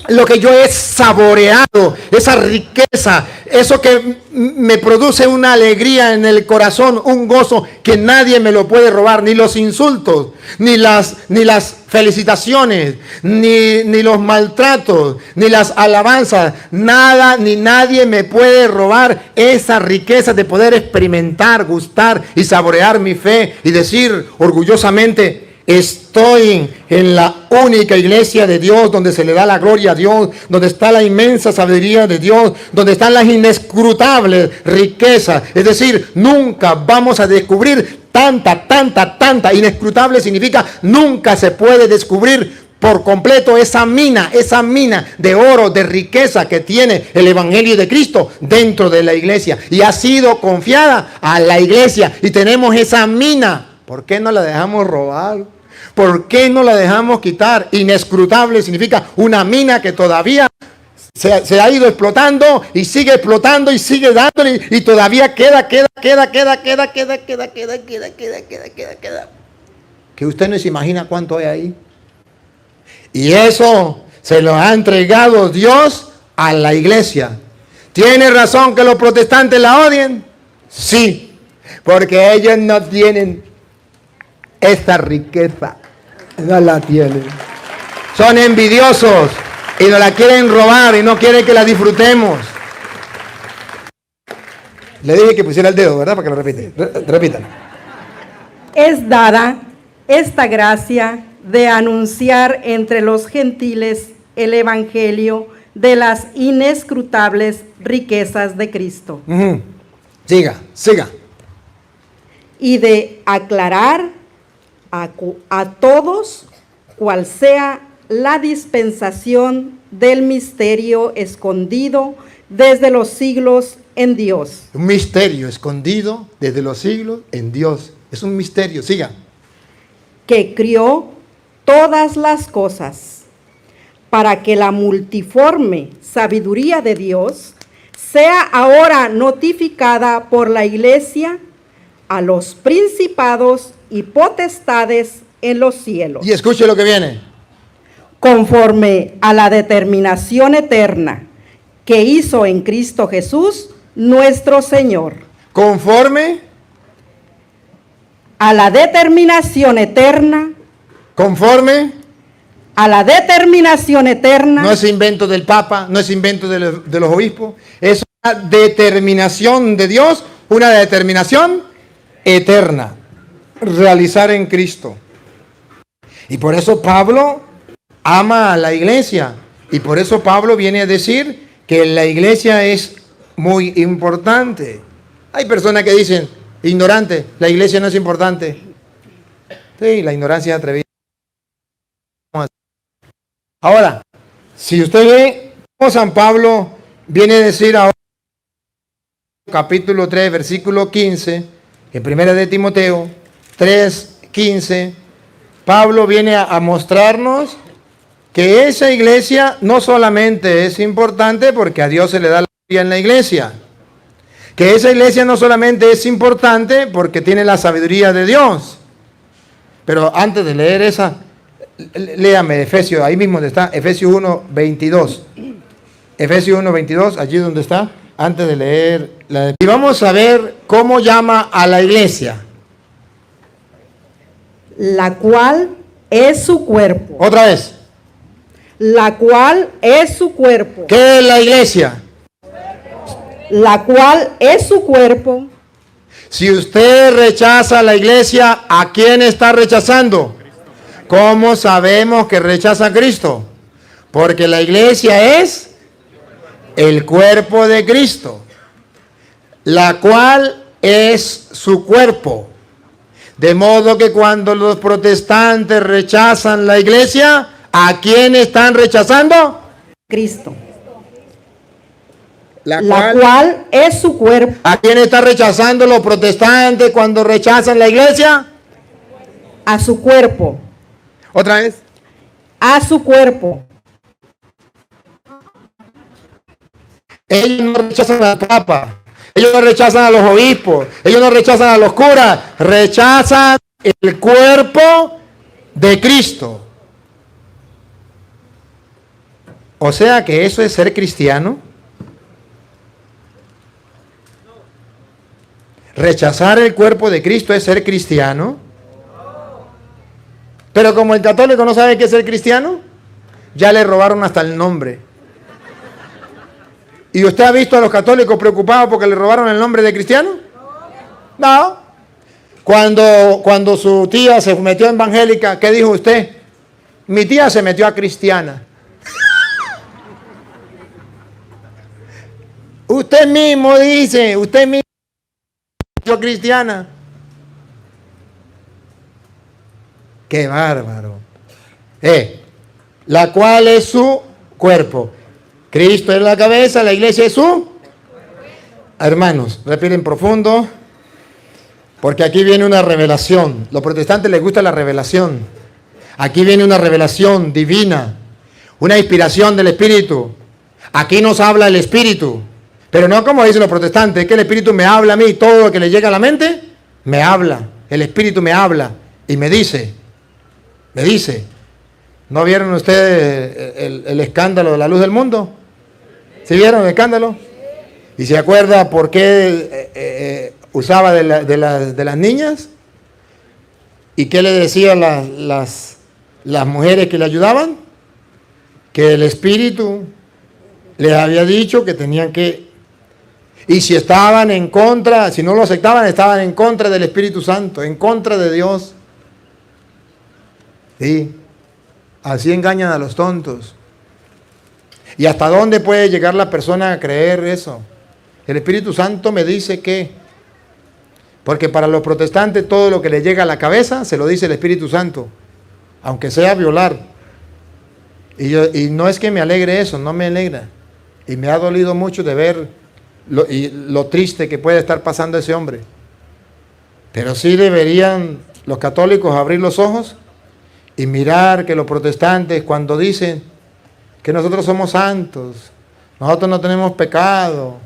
lo que yo he saboreado, esa riqueza, eso que me produce una alegría en el corazón, un gozo que nadie me lo puede robar, ni los insultos, ni las felicitaciones, ni los maltratos, ni las alabanzas, nada ni nadie me puede robar esa riqueza de poder experimentar, gustar y saborear mi fe y decir orgullosamente: estoy en la única iglesia de Dios donde se le da la gloria a Dios, donde está la inmensa sabiduría de Dios, donde están las inescrutables riquezas. Es decir, nunca vamos a descubrir tanta inescrutable significa nunca se puede descubrir por completo esa mina de oro, de riqueza que tiene el evangelio de Cristo dentro de la iglesia y ha sido confiada a la iglesia y tenemos esa mina. ¿Por qué no la dejamos robar? ¿Por qué no la dejamos quitar? Inescrutable significa una mina que todavía se ha ido explotando y sigue explotando y sigue dándole y todavía queda. Que usted no se imagina cuánto hay ahí. Y eso se lo ha entregado Dios a la iglesia. ¿Tiene razón que los protestantes la odien? Sí, porque ellos no tienen esta riqueza, no la tienen. Son envidiosos y nos la quieren robar y no quieren que la disfrutemos. Le dije que pusiera el dedo, ¿verdad? Para que lo repita. Repítalo. Es dada esta gracia de anunciar entre los gentiles el evangelio de las inescrutables riquezas de Cristo. Siga. Y de aclarar a todos cuál sea la dispensación del misterio escondido desde los siglos en Dios. Un misterio escondido desde los siglos en Dios. Es un misterio, siga. Que crió todas las cosas, para que la multiforme sabiduría de Dios sea ahora notificada por la Iglesia a los principados y potestades en los cielos. Y escuche lo que viene. Conforme a la determinación eterna que hizo en Cristo Jesús, nuestro Señor. Conforme A la determinación eterna. Conforme. A la determinación eterna. No es invento del Papa, no es invento de los obispos. Es una determinación de Dios, una determinación eterna. Realizar en Cristo. Y por eso Pablo ama a la iglesia. Y por eso Pablo viene a decir que la iglesia es muy importante. Hay personas que dicen, ignorante, la iglesia no es importante. Sí, la ignorancia es atrevida. Ahora, si usted ve cómo San Pablo viene a decir ahora, capítulo 3, versículo 15, en primera de Timoteo 3, 15, Pablo viene a mostrarnos que esa iglesia no solamente es importante porque a Dios se le da la gloria en la iglesia, que esa iglesia no solamente es importante porque tiene la sabiduría de Dios. Pero antes de leer esa, léame Efesios, ahí mismo donde está, Efesios 1, 22. Efesios 1, 22, allí donde está, antes de leer la... Y vamos a ver cómo llama a la iglesia. La cual es su cuerpo. Otra vez. La cual es su cuerpo. ¿Qué es la iglesia? La cual es su cuerpo. Si usted rechaza a la iglesia, ¿a quién está rechazando? ¿Cómo sabemos que rechaza a Cristo? Porque la iglesia es el cuerpo de Cristo, la cual es su cuerpo. De modo que cuando los protestantes rechazan la iglesia, ¿a quién están rechazando? Cristo. La cual es su cuerpo. ¿A quién están rechazando los protestantes cuando rechazan la iglesia? A su cuerpo. Otra vez. A su cuerpo. Ellos no rechazan al Papa, ellos no rechazan a los obispos, ellos no rechazan a los curas, rechazan el cuerpo de Cristo. O sea que eso es ser cristiano. Rechazar el cuerpo de Cristo es ser cristiano. Pero como el católico no sabe qué es ser cristiano, ya le robaron hasta el nombre. ¿Y usted ha visto a los católicos preocupados porque le robaron el nombre de cristiano? No. Cuando su tía se metió a evangélica, ¿qué dijo usted? Mi tía se metió a cristiana. Usted mismo dice, usted mismo se metió a cristiana. Qué bárbaro. La cual es su cuerpo. Cristo es la cabeza, la iglesia es su. Hermanos, respiren profundo, porque aquí viene una revelación. Los protestantes les gusta la revelación. Aquí viene una revelación divina, una inspiración del Espíritu. Aquí nos habla el Espíritu, pero no como dicen los protestantes, que el Espíritu me habla a mí, todo lo que le llega a la mente, me habla. El Espíritu me habla y me dice. ¿No vieron ustedes el escándalo de la luz del mundo? ¿Sí vieron el escándalo? ¿Y se acuerda por qué usaba de las niñas? ¿Y qué le decían las mujeres que le ayudaban? Que el Espíritu les había dicho que tenían que... Y si estaban en contra, si no lo aceptaban, estaban en contra del Espíritu Santo, en contra de Dios. Sí, así engañan a los tontos. ¿Y hasta dónde puede llegar la persona a creer eso? El Espíritu Santo me dice que, porque para los protestantes todo lo que les llega a la cabeza se lo dice el Espíritu Santo, aunque sea violar. Y no es que me alegre eso, no me alegra. Y me ha dolido mucho de ver lo triste que puede estar pasando ese hombre. Pero sí deberían los católicos abrir los ojos y mirar que los protestantes, cuando dicen que nosotros somos santos, nosotros no tenemos pecado,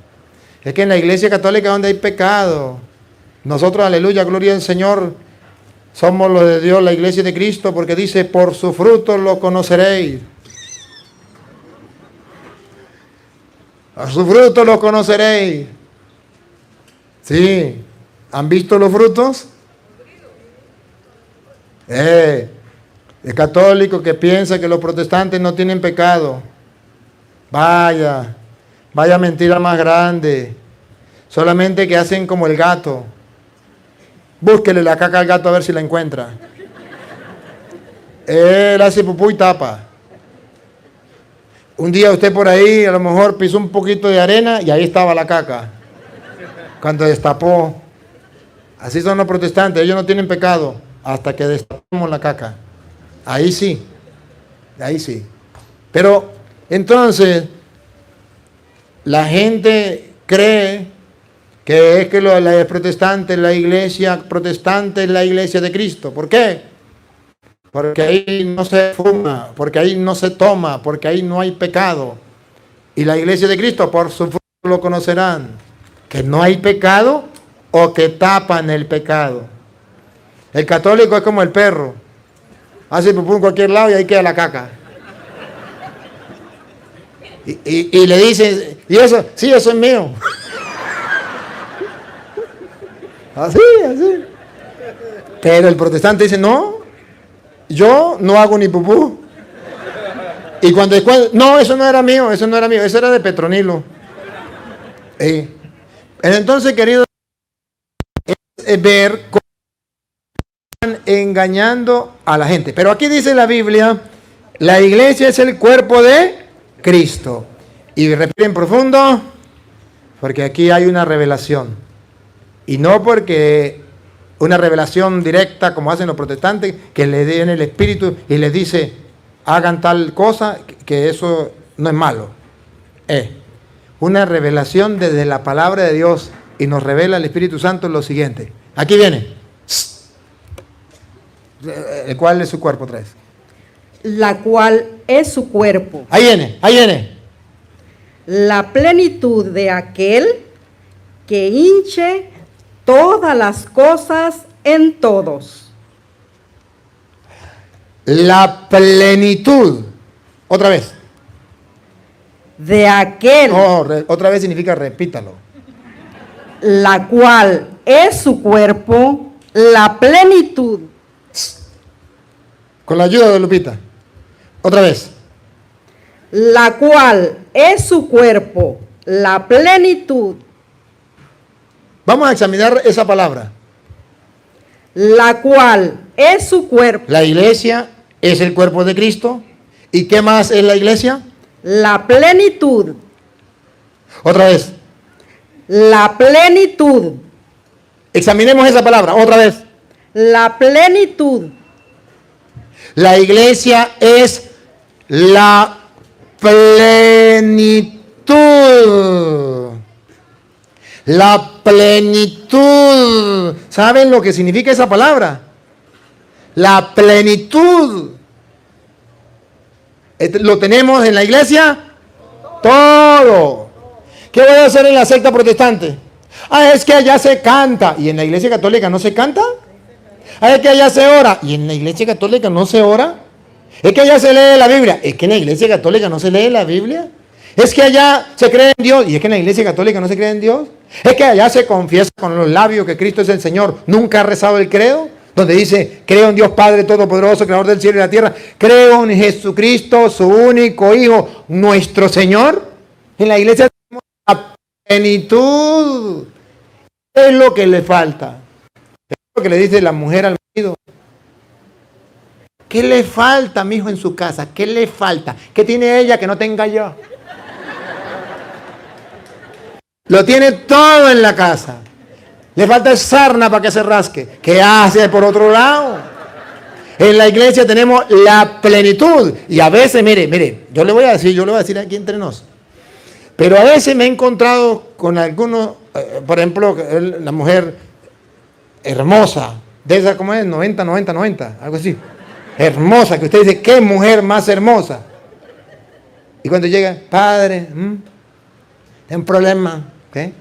es que en la iglesia católica donde hay pecado, nosotros, aleluya, gloria al Señor, somos los de Dios, la iglesia de Cristo, porque dice, por su fruto lo conoceréis. A su fruto lo conoceréis. Sí, ¿han visto los frutos? El católico que piensa que los protestantes no tienen pecado. Vaya mentira más grande. Solamente que hacen como el gato. Búsquele la caca al gato a ver si la encuentra. Él hace pupú y tapa. Un día usted por ahí a lo mejor pisó un poquito de arena y ahí estaba la caca. Cuando destapó. Así son los protestantes, ellos no tienen pecado hasta que destapamos la caca. Ahí sí. Pero entonces la gente cree que es que la protestante, la iglesia protestante es la iglesia de Cristo. ¿Por qué? Porque ahí no se fuma, porque ahí no se toma, porque ahí no hay pecado. Y la iglesia de Cristo, por su fruto lo conocerán. Que no hay pecado o que tapan el pecado. El católico es como el perro. Hace pupú en cualquier lado y ahí queda la caca. Y le dicen, ¿y eso? Sí, eso es mío. Así. Pero el protestante dice, no, yo no hago ni pupú. Y cuando después, no, eso no era mío, eso era de Petronilo. Entonces, querido, es ver cómo están engañando a la gente. Pero aquí dice la Biblia, la iglesia es el cuerpo de Cristo. Y repiten profundo, porque aquí hay una revelación. Y no porque una revelación directa como hacen los protestantes, que le den el Espíritu y les dice, hagan tal cosa, que eso no es malo. Es una revelación desde la palabra de Dios y nos revela el Espíritu Santo lo siguiente. Aquí viene. ¿El cual es su cuerpo otra vez? La cual es su cuerpo. Ahí viene. La plenitud de aquel que hinche todas las cosas en todos. La plenitud. Otra vez. De aquel. No, otra vez significa repítalo. La cual es su cuerpo, la plenitud. Con la ayuda de Lupita. Otra vez. La cual es su cuerpo, la plenitud. Vamos a examinar esa palabra. La cual es su cuerpo. La iglesia es el cuerpo de Cristo. ¿Y qué más es la iglesia? La plenitud. Otra vez. La plenitud. Examinemos esa palabra. Otra vez. La plenitud. La iglesia es la plenitud. La plenitud. ¿Saben lo que significa esa palabra? La plenitud. ¿Lo tenemos en la iglesia? Todo. ¿Qué voy a hacer en la secta protestante? Es que allá se canta. ¿Y en la iglesia católica no se canta? Es que allá se ora. ¿Y en la iglesia católica no se ora? Es que allá se lee la Biblia. ¿Es que en la iglesia católica no se lee la Biblia? Es que allá se cree en Dios. ¿Y es que en la iglesia católica no se cree en Dios? Es que allá se confiesa con los labios que Cristo es el Señor. ¿Nunca ha rezado el credo? Donde dice, creo en Dios Padre Todopoderoso, Creador del cielo y la tierra. Creo en Jesucristo, su único Hijo, nuestro Señor. En la iglesia tenemos la plenitud. ¿Qué es lo que le falta? Es lo que le dice la mujer al marido. ¿qué le falta, mijo, en su casa? ¿Qué le falta? ¿Qué tiene ella que no tenga yo? Lo tiene todo en la casa. Le falta sarna para que se rasque. ¿Qué hace por otro lado? En la iglesia tenemos la plenitud. Y a veces, mire, yo le voy a decir aquí entre nos. Pero a veces me he encontrado con algunos, por ejemplo, la mujer hermosa, de esa, ¿cómo es? 90, algo así. Hermosa, que usted dice, ¿qué mujer más hermosa? Y cuando llega, padre, tengo un problema, ¿qué?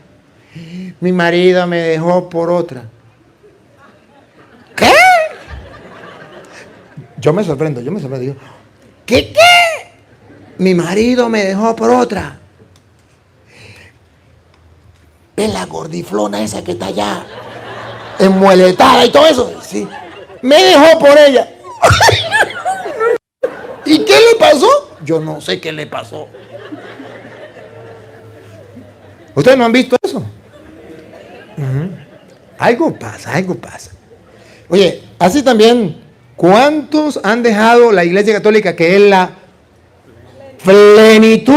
Mi marido me dejó por otra. ¿Qué? Yo me sorprendo, digo, ¿qué? Mi marido me dejó por otra. ¿Ves la gordiflona esa que está allá? Enmueletada y todo eso. Sí. Me dejó por ella. ¿Y qué le pasó? Yo no sé qué le pasó. ¿Ustedes no han visto eso? Algo pasa. Oye, así también, ¿cuántos han dejado la Iglesia Católica, que es la plenitud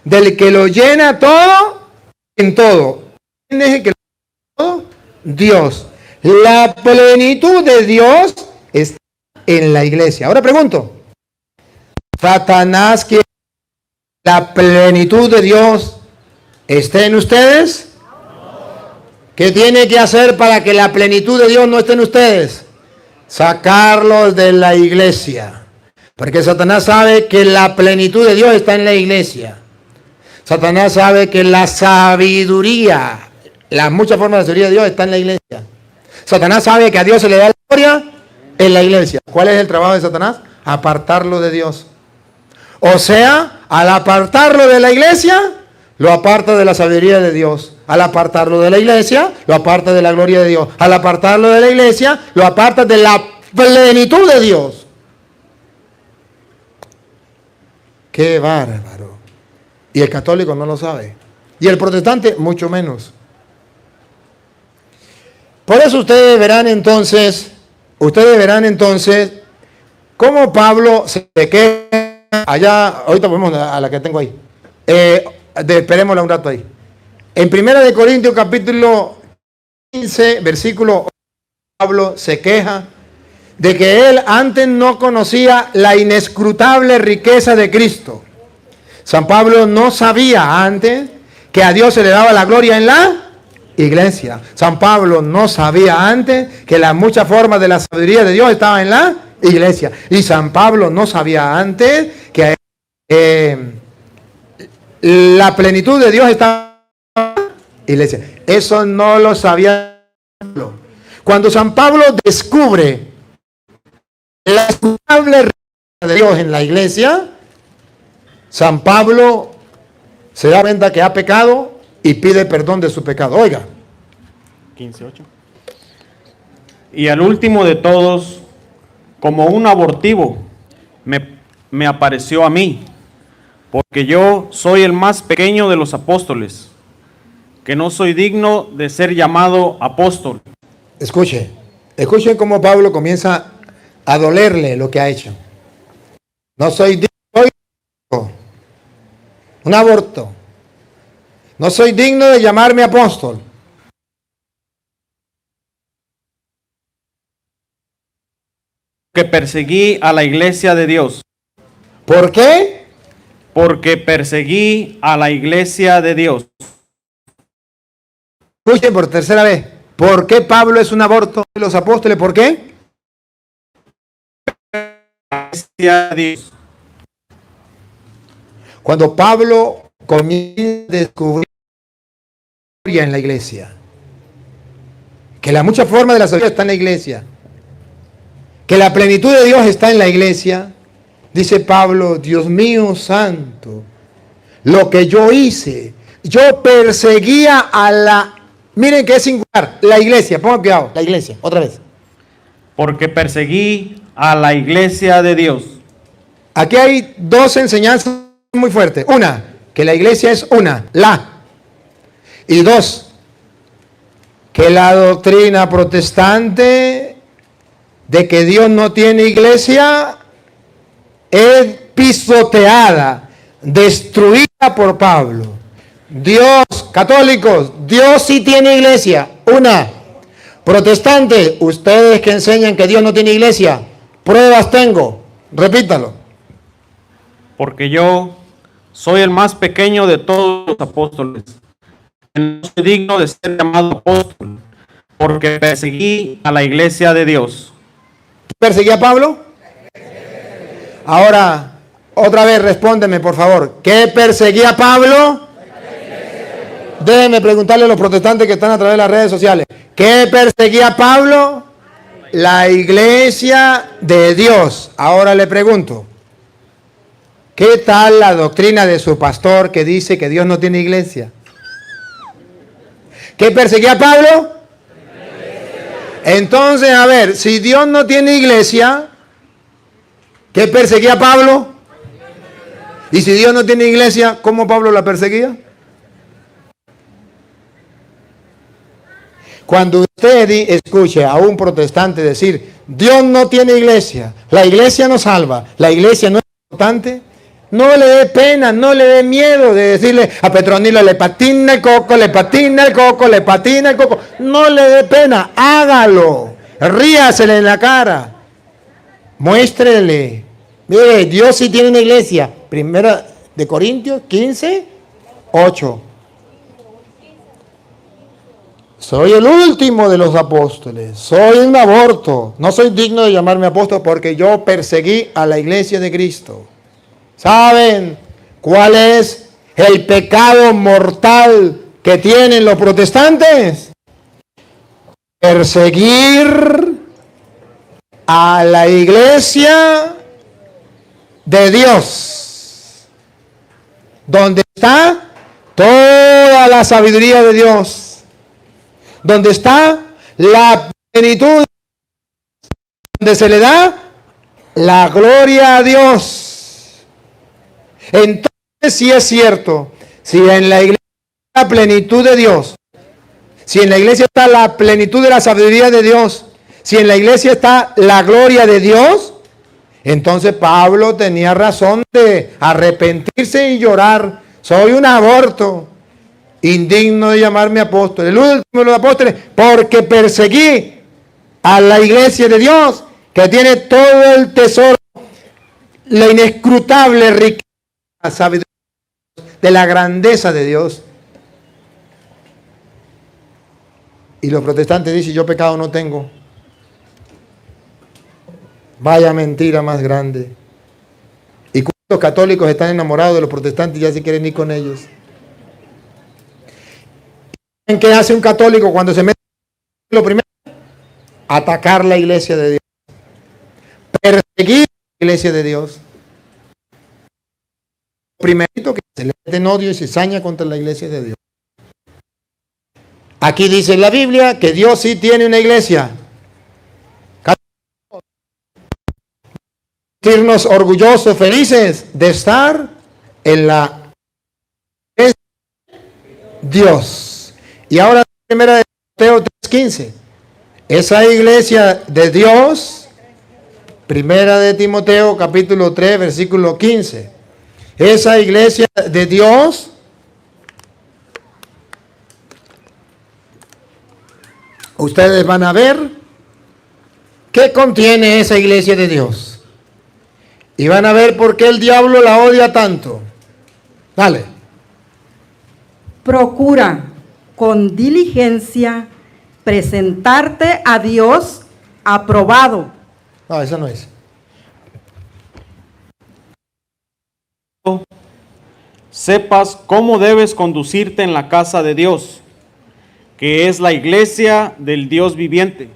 del que lo llena todo en todo? ¿Quién es el que lo llena todo? Dios. La plenitud de Dios está en la iglesia. Ahora pregunto, ¿Satanás quiere que la plenitud de Dios esté en ustedes? ¿Qué tiene que hacer para que la plenitud de Dios no esté en ustedes? Sacarlos de la iglesia. Porque Satanás sabe que la plenitud de Dios está en la iglesia. Satanás sabe que la sabiduría, las muchas formas de sabiduría de Dios está en la iglesia. Satanás sabe que a Dios se le da la gloria en la iglesia. ¿Cuál es el trabajo de Satanás? Apartarlo de Dios. O sea, al apartarlo de la iglesia, lo aparta de la sabiduría de Dios. Al apartarlo de la iglesia, lo aparta de la gloria de Dios. Al apartarlo de la iglesia, lo aparta de la plenitud de Dios. ¡Qué bárbaro! Y el católico no lo sabe. Y el protestante, mucho menos. Por eso ustedes verán entonces, cómo Pablo se queja allá. Ahorita vamos a la que tengo ahí. Esperémosla un rato ahí. En 1 Corintios capítulo 15, versículo 8, Pablo se queja de que él antes no conocía la inescrutable riqueza de Cristo. San Pablo no sabía antes que a Dios se le daba la gloria en la iglesia. San Pablo no sabía antes que las muchas formas de la sabiduría de Dios estaban en la iglesia. Y San Pablo no sabía antes que la plenitud de Dios estaba en la iglesia. Eso no lo sabía Pablo. Cuando San Pablo descubre la inescrutable riqueza de Dios en la iglesia, San Pablo se da cuenta que ha pecado y pide perdón de su pecado. Oiga. 15:8. Y al último de todos, como un abortivo, me apareció a mí, porque yo soy el más pequeño de los apóstoles, que no soy digno de ser llamado apóstol. Escuchen cómo Pablo comienza a dolerle lo que ha hecho. No soy digno, un aborto. No soy digno de llamarme apóstol. Que perseguí a la iglesia de Dios. ¿Por qué? Porque perseguí a la iglesia de Dios. Escuchen por tercera vez. ¿Por qué Pablo es un aborto de los apóstoles? ¿Por qué? Iglesia de Dios. Cuando Pablo comienza a descubrir en la iglesia, que la mucha forma de la sabiduría está en la iglesia, que la plenitud de Dios está en la iglesia, dice Pablo, Dios mío santo, lo que yo hice, yo perseguía a la, miren que es singular, la iglesia, pongan cuidado, la iglesia, otra vez. Porque perseguí a la iglesia de Dios. Aquí hay dos enseñanzas muy fuertes. Una, que la iglesia es una, y dos, que la doctrina protestante de que Dios no tiene iglesia es pisoteada, destruida por Pablo. Dios, católicos, Dios sí tiene iglesia. Una. Protestantes, ustedes que enseñan que Dios no tiene iglesia, pruebas tengo. Repítalo. Porque yo soy el más pequeño de todos los apóstoles. No soy digno de ser llamado apóstol, porque perseguí a la iglesia de Dios. ¿Perseguía a Pablo? Ahora, otra vez respóndeme, por favor. ¿Qué perseguía a Pablo? Déjenme preguntarle a los protestantes que están a través de las redes sociales. ¿Qué perseguía a Pablo? La iglesia de Dios. Ahora le pregunto, ¿qué tal la doctrina de su pastor que dice que Dios no tiene iglesia? ¿Qué perseguía a Pablo? Entonces, a ver, si Dios no tiene iglesia, ¿qué perseguía a Pablo? Y si Dios no tiene iglesia, ¿cómo Pablo la perseguía? Cuando usted escuche a un protestante decir, Dios no tiene iglesia, la iglesia no salva, la iglesia no es importante, no le dé pena, no le dé miedo de decirle a Petronilo, le patina el coco, le patina el coco, le patina el coco. No le dé pena, hágalo, ríasele en la cara, muéstrele. Mire, Dios sí tiene una iglesia. Primera de Corintios 15, 8. Soy el último de los apóstoles, soy un aborto, no soy digno de llamarme apóstol porque yo perseguí a la iglesia de Cristo. ¿Saben cuál es el pecado mortal que tienen los protestantes? Perseguir a la iglesia de Dios, donde está toda la sabiduría de Dios, donde está la plenitud, donde se le da la gloria a Dios. Entonces, sí es cierto, si en la iglesia está la plenitud de Dios, si en la iglesia está la plenitud de la sabiduría de Dios, si en la iglesia está la gloria de Dios, entonces Pablo tenía razón de arrepentirse y llorar. Soy un aborto, indigno de llamarme apóstol, el último de los apóstoles, porque perseguí a la iglesia de Dios, que tiene todo el tesoro, la inescrutable riqueza, la sabiduría de la grandeza de Dios. Y los protestantes dicen, yo pecado no tengo. Vaya mentira más grande. Y cuántos católicos están enamorados de los protestantes y ya se quieren ir con ellos. ¿En qué hace un católico cuando se mete? Lo primero, atacar la iglesia de Dios, perseguir la iglesia de Dios. Primerito, que se le mete en odio y se saña contra la iglesia de Dios. Aquí dice en la Biblia que Dios sí tiene una iglesia. Sentirnos orgullosos, felices de estar en la iglesia de Dios. Y ahora, primera de Timoteo 3:15. Esa iglesia de Dios, primera de Timoteo capítulo 3, versículo 15. Esa iglesia de Dios ustedes van a ver qué contiene esa iglesia de Dios. Y van a ver por qué el diablo la odia tanto. Dale. Procura con diligencia presentarte a Dios aprobado. No, esa no es. Sepas cómo debes conducirte en la casa de Dios, que es la iglesia del Dios viviente.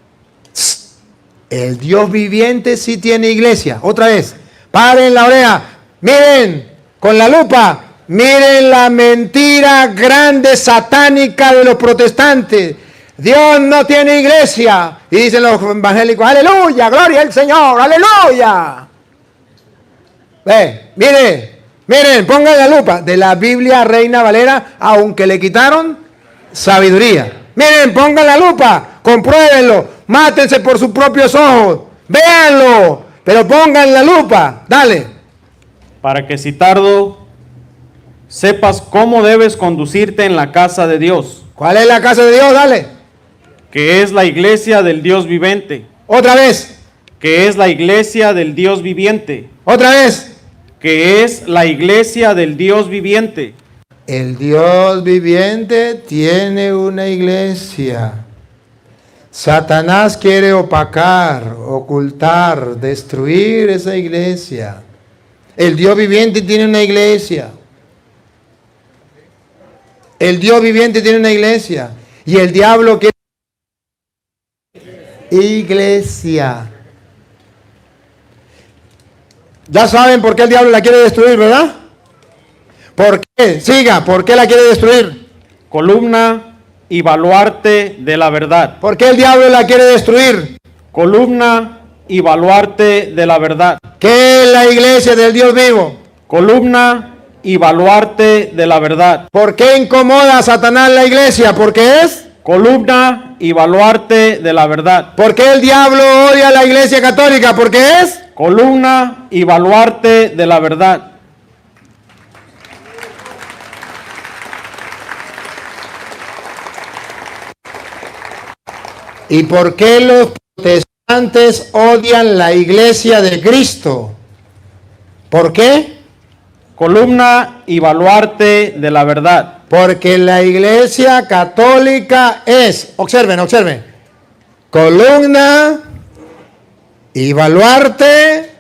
El Dios viviente sí tiene iglesia. Otra vez, paren la oreja, miren con la lupa, miren la mentira grande satánica de los protestantes. Dios no tiene iglesia. Y dicen los evangélicos, aleluya, gloria al Señor, aleluya. Miren, pongan la lupa de la Biblia Reina Valera, aunque le quitaron sabiduría. Miren, pongan la lupa, compruébenlo, mátense por sus propios ojos. Véanlo, pero pongan la lupa. Dale. Para que si tardo, sepas cómo debes conducirte en la casa de Dios, ¿Cuál es la casa de Dios? Dale. que es la iglesia del Dios viviente, Otra vez. que es la iglesia del Dios viviente, Otra vez. que es la iglesia del Dios viviente. El Dios viviente tiene una iglesia. Satanás quiere opacar, ocultar, destruir esa iglesia. El Dios viviente tiene una iglesia. El Dios viviente tiene una iglesia. Y el diablo quiere iglesia. Ya saben por qué el diablo la quiere destruir, ¿verdad? ¿Por qué? Siga, ¿por qué la quiere destruir? Columna y baluarte de la verdad. ¿Por qué el diablo la quiere destruir? Columna y baluarte de la verdad. ¿Qué es la iglesia del Dios vivo? Columna y baluarte de la verdad. ¿Por qué incomoda a Satanás la iglesia? Porque es. Columna y baluarte de la verdad. ¿Por qué el diablo odia a la iglesia católica? Porque es. Columna y baluarte de la verdad. ¿Y por qué los protestantes odian la iglesia de Cristo? ¿Por qué? Columna y baluarte de la verdad. Porque la iglesia católica es, observen, columna y baluarte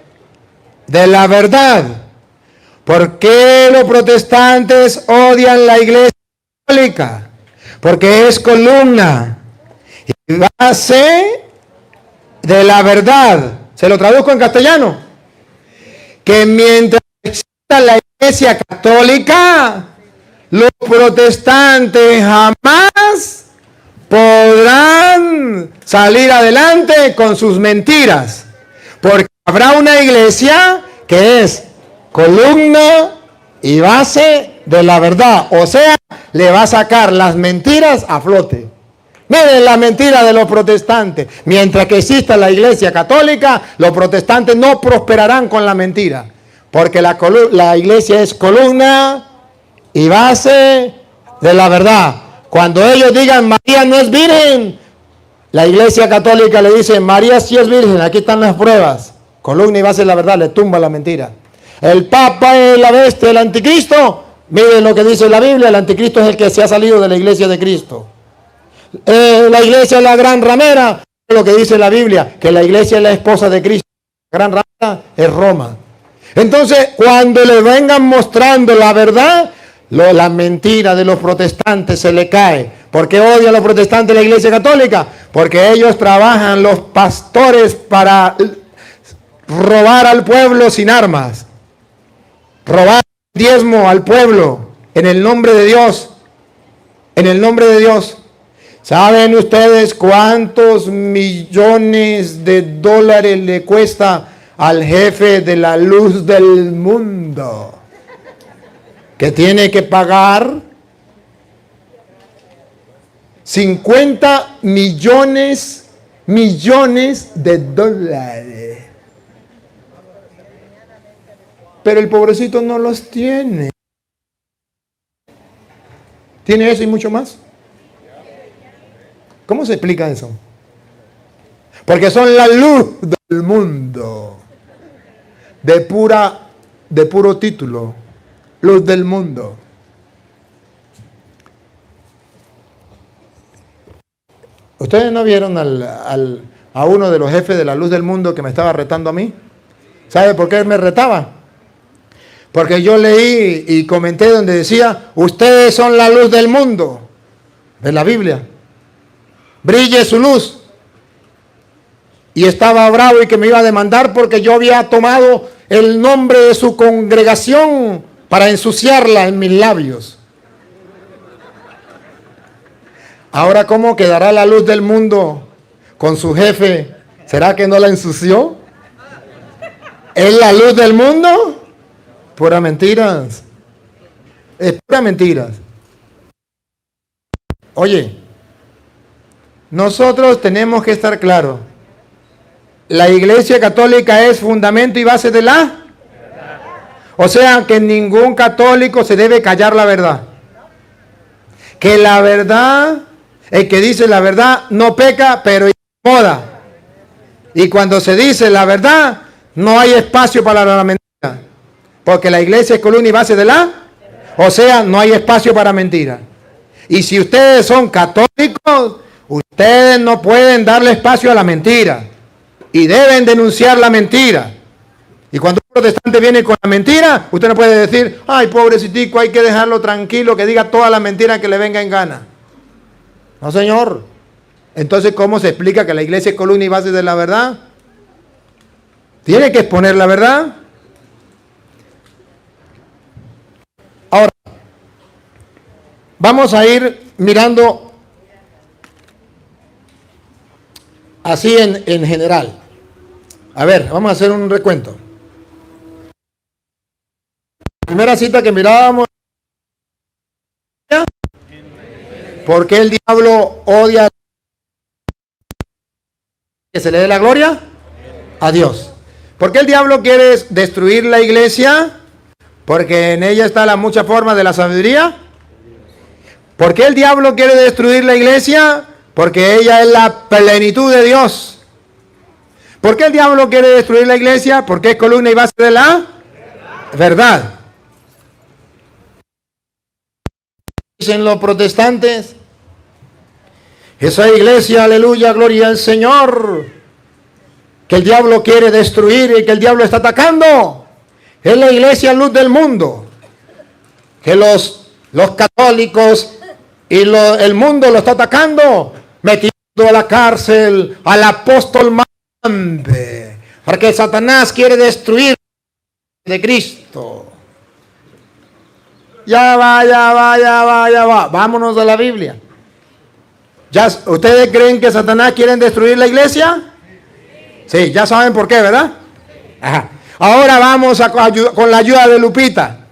de la verdad. ¿Por qué los protestantes odian la iglesia católica? Porque es columna y base de la verdad. Se lo traduzco en castellano. Que mientras exista la iglesia católica, los protestantes jamás podrán salir adelante con sus mentiras. Porque habrá una iglesia que es columna y base de la verdad. O sea, le va a sacar las mentiras a flote. Miren la mentira de los protestantes. Mientras que exista la iglesia católica, los protestantes no prosperarán con la mentira. Porque la iglesia es columna y base de la verdad. Cuando ellos digan María no es virgen, la iglesia católica le dice María sí es virgen, aquí están las pruebas. Columna y base de la verdad, le tumba la mentira. El Papa es la bestia, el anticristo. Miren lo que dice la Biblia, el anticristo es el que se ha salido de la iglesia de Cristo. La iglesia es la gran ramera, lo que dice la Biblia, que la iglesia es la esposa de Cristo. La gran ramera es Roma. Entonces, cuando le vengan mostrando la verdad, la mentira de los protestantes se le cae. ¿Por qué odian los protestantes la iglesia católica? Porque ellos trabajan, los pastores, para robar al pueblo sin armas. Robar diezmo al pueblo en el nombre de Dios. En el nombre de Dios. ¿Saben ustedes cuántos millones de dólares le cuesta al jefe de la luz del mundo? Que tiene que pagar 50 millones de dólares. Pero el pobrecito no los tiene. ¿Tiene eso y mucho más? ¿Cómo se explica eso? Porque son la luz del mundo. De puro título. Luz del mundo. ¿Ustedes no vieron a uno de los jefes de la luz del mundo que me estaba retando a mí? ¿Sabe por qué me retaba? Porque yo leí y comenté donde decía, ustedes son la luz del mundo. De la Biblia. Brille su luz. Y estaba bravo y que me iba a demandar porque yo había tomado el nombre de su congregación para ensuciarla en mis labios. Ahora, ¿cómo quedará la luz del mundo con su jefe? ¿Será que no la ensució? ¿Es la luz del mundo? Pura mentiras. Es pura mentiras. Oye, nosotros tenemos que estar claros la Iglesia Católica es fundamento y base de la... O sea, que ningún católico se debe callar la verdad. Que la verdad, el que dice la verdad no peca, pero incomoda. Y cuando se dice la verdad, no hay espacio para la mentira. Porque la iglesia es columna y base de la... O sea, no hay espacio para mentira. Y si ustedes son católicos, ustedes no pueden darle espacio a la mentira. Y deben denunciar la mentira. Y cuando un protestante viene con la mentira, usted no puede decir, ay, pobrecitico, hay que dejarlo tranquilo, que diga toda la mentira que le venga en gana. No, señor. Entonces, ¿cómo se explica que la iglesia es columna y base de la verdad? Tiene que exponer la verdad. Ahora, vamos a ir mirando así en general. A ver, vamos a hacer un recuento. Primera cita que mirábamos. ¿Por qué el diablo odia que se le dé la gloria? A Dios. ¿Por qué el diablo quiere destruir la iglesia? Porque en ella está la mucha forma de la sabiduría. ¿Por qué el diablo quiere destruir la iglesia? Porque ella es la plenitud de Dios. ¿Por qué el diablo quiere destruir la iglesia? Porque es columna y base de la verdad. Dicen los protestantes, esa iglesia, aleluya, gloria al Señor, que el diablo quiere destruir y que el diablo está atacando, es la iglesia luz del mundo, que los católicos y el mundo lo está atacando, metiendo a la cárcel al apóstol Mambe, porque Satanás quiere destruir de Cristo. Ya va. Vámonos a la Biblia. ¿Ustedes creen que Satanás quiere destruir la iglesia? Sí, ya saben por qué, ¿verdad? Ajá. Ahora vamos con la ayuda de Lupita.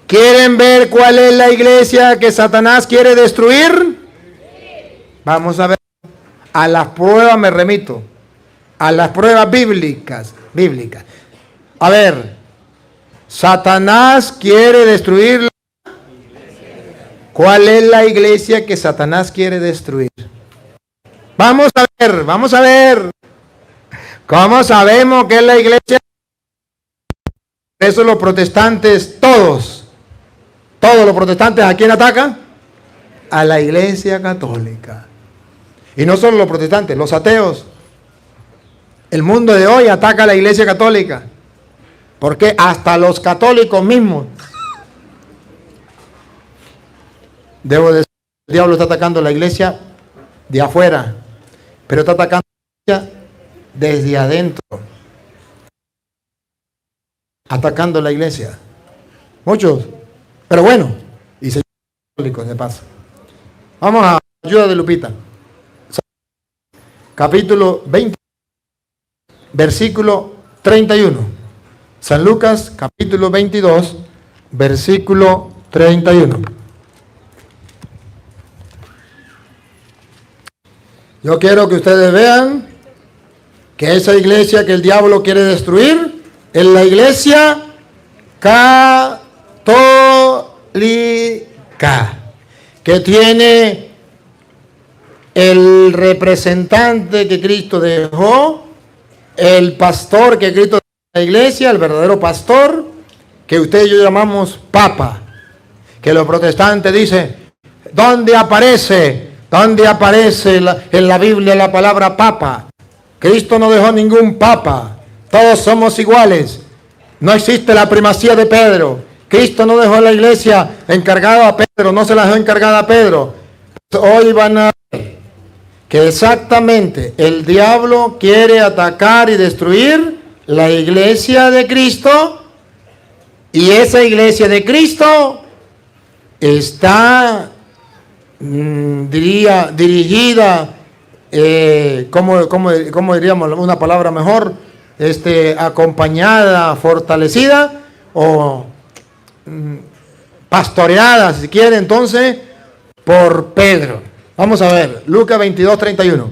¿Quieren ver cuál es la iglesia que Satanás quiere destruir? Vamos a ver. A las pruebas me remito. A las pruebas bíblicas. A ver. Satanás quiere destruir. ¿Cuál es la iglesia que Satanás quiere destruir? Vamos a ver. ¿Cómo sabemos que es la iglesia? Por eso los protestantes, todos los protestantes, ¿a quién atacan? A la iglesia católica. Y no solo los protestantes, los ateos. El mundo de hoy ataca a la iglesia católica. Porque hasta los católicos mismos. Debo decir, el diablo está atacando a la iglesia de afuera, pero está atacando a la iglesia desde adentro. Atacando a la iglesia. Muchos. Pero bueno. Y se católicos de paso. Vamos a la ayuda de Lupita. Capítulo 20, versículo 31. San Lucas, capítulo 22, versículo 31. Yo quiero que ustedes vean que esa iglesia que el diablo quiere destruir es la iglesia católica, que tiene el representante que Cristo dejó, el pastor que Cristo dejó en la iglesia, el verdadero pastor, que ustedes y yo llamamos papa, que los protestantes dicen, ¿dónde aparece en la Biblia la palabra papa? Cristo no dejó ningún papa, todos somos iguales, no existe la primacía de Pedro. Cristo no dejó la iglesia encargada a Pedro, no se la dejó encargada a Pedro. Hoy van a ver que exactamente el diablo quiere atacar y destruir la iglesia de Cristo, y esa iglesia de Cristo está dirigida, ¿cómo diríamos una palabra mejor? Acompañada, fortalecida o pastoreada, si quiere, entonces, por Pedro. Vamos a ver, Lucas 22, 31.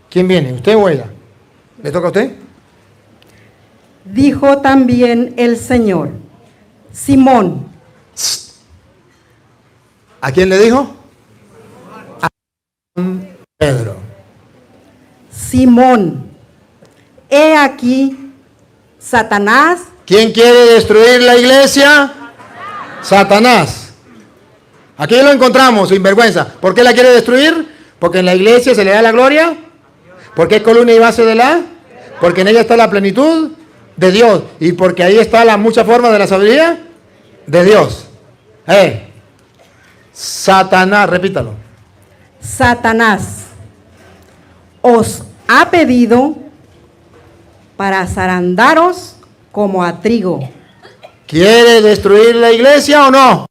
¿Quién viene? ¿Usted o ella? ¿Le toca a usted? Dijo también el Señor: Simón, ¿A quién le dijo? A Pedro. Simón, he aquí, Satanás ¿Quién quiere destruir la iglesia? Satanás. Aquí lo encontramos, sin vergüenza. ¿Por qué la quiere destruir? Porque en la iglesia se le da la gloria. Porque es columna y base de la. Porque en ella está la plenitud de Dios. Y porque ahí está la mucha forma de la sabiduría de Dios. Satanás, repítalo. Satanás os ha pedido para zarandaros como a trigo. ¿Quiere destruir la iglesia o no?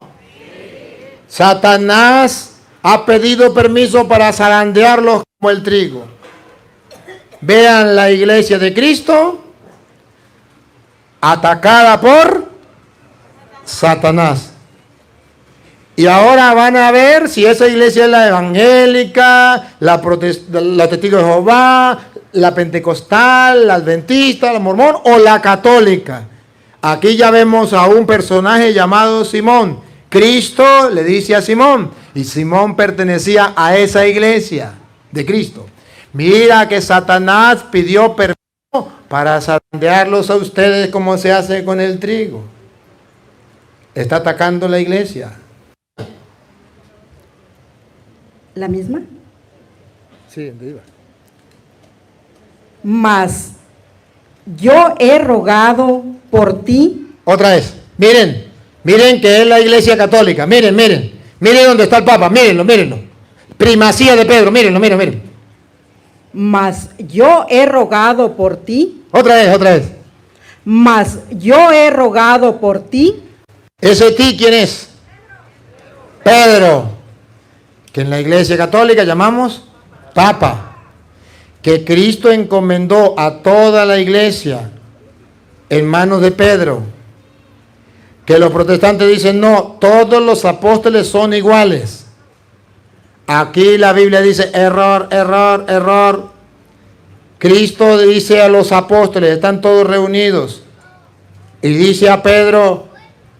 Satanás ha pedido permiso para zarandearlos como el trigo. Vean la iglesia de Cristo atacada por Satanás. Y ahora van a ver si esa iglesia es la evangélica, la testigo de Jehová, la pentecostal, la adventista, la mormón o la católica. Aquí ya vemos a un personaje llamado Simón. Cristo le dice a Simón, y Simón pertenecía a esa iglesia de Cristo. Mira que Satanás pidió permiso para zarandearlos a ustedes como se hace con el trigo. Está atacando la iglesia. ¿La misma? Sí, arriba. Mas yo he rogado por ti. Otra vez, miren que es la iglesia católica, miren dónde está el Papa, mírenlo. Primacía de Pedro, miren. Mas yo he rogado por ti. Otra vez. Mas yo he rogado por ti. ¿Ese ti quién es? Pedro, que en la iglesia católica llamamos Papa, que Cristo encomendó a toda la iglesia en manos de Pedro, que los protestantes dicen no, todos los apóstoles son iguales. Aquí la Biblia dice error. Cristo dice a los apóstoles, están todos reunidos, y dice a Pedro,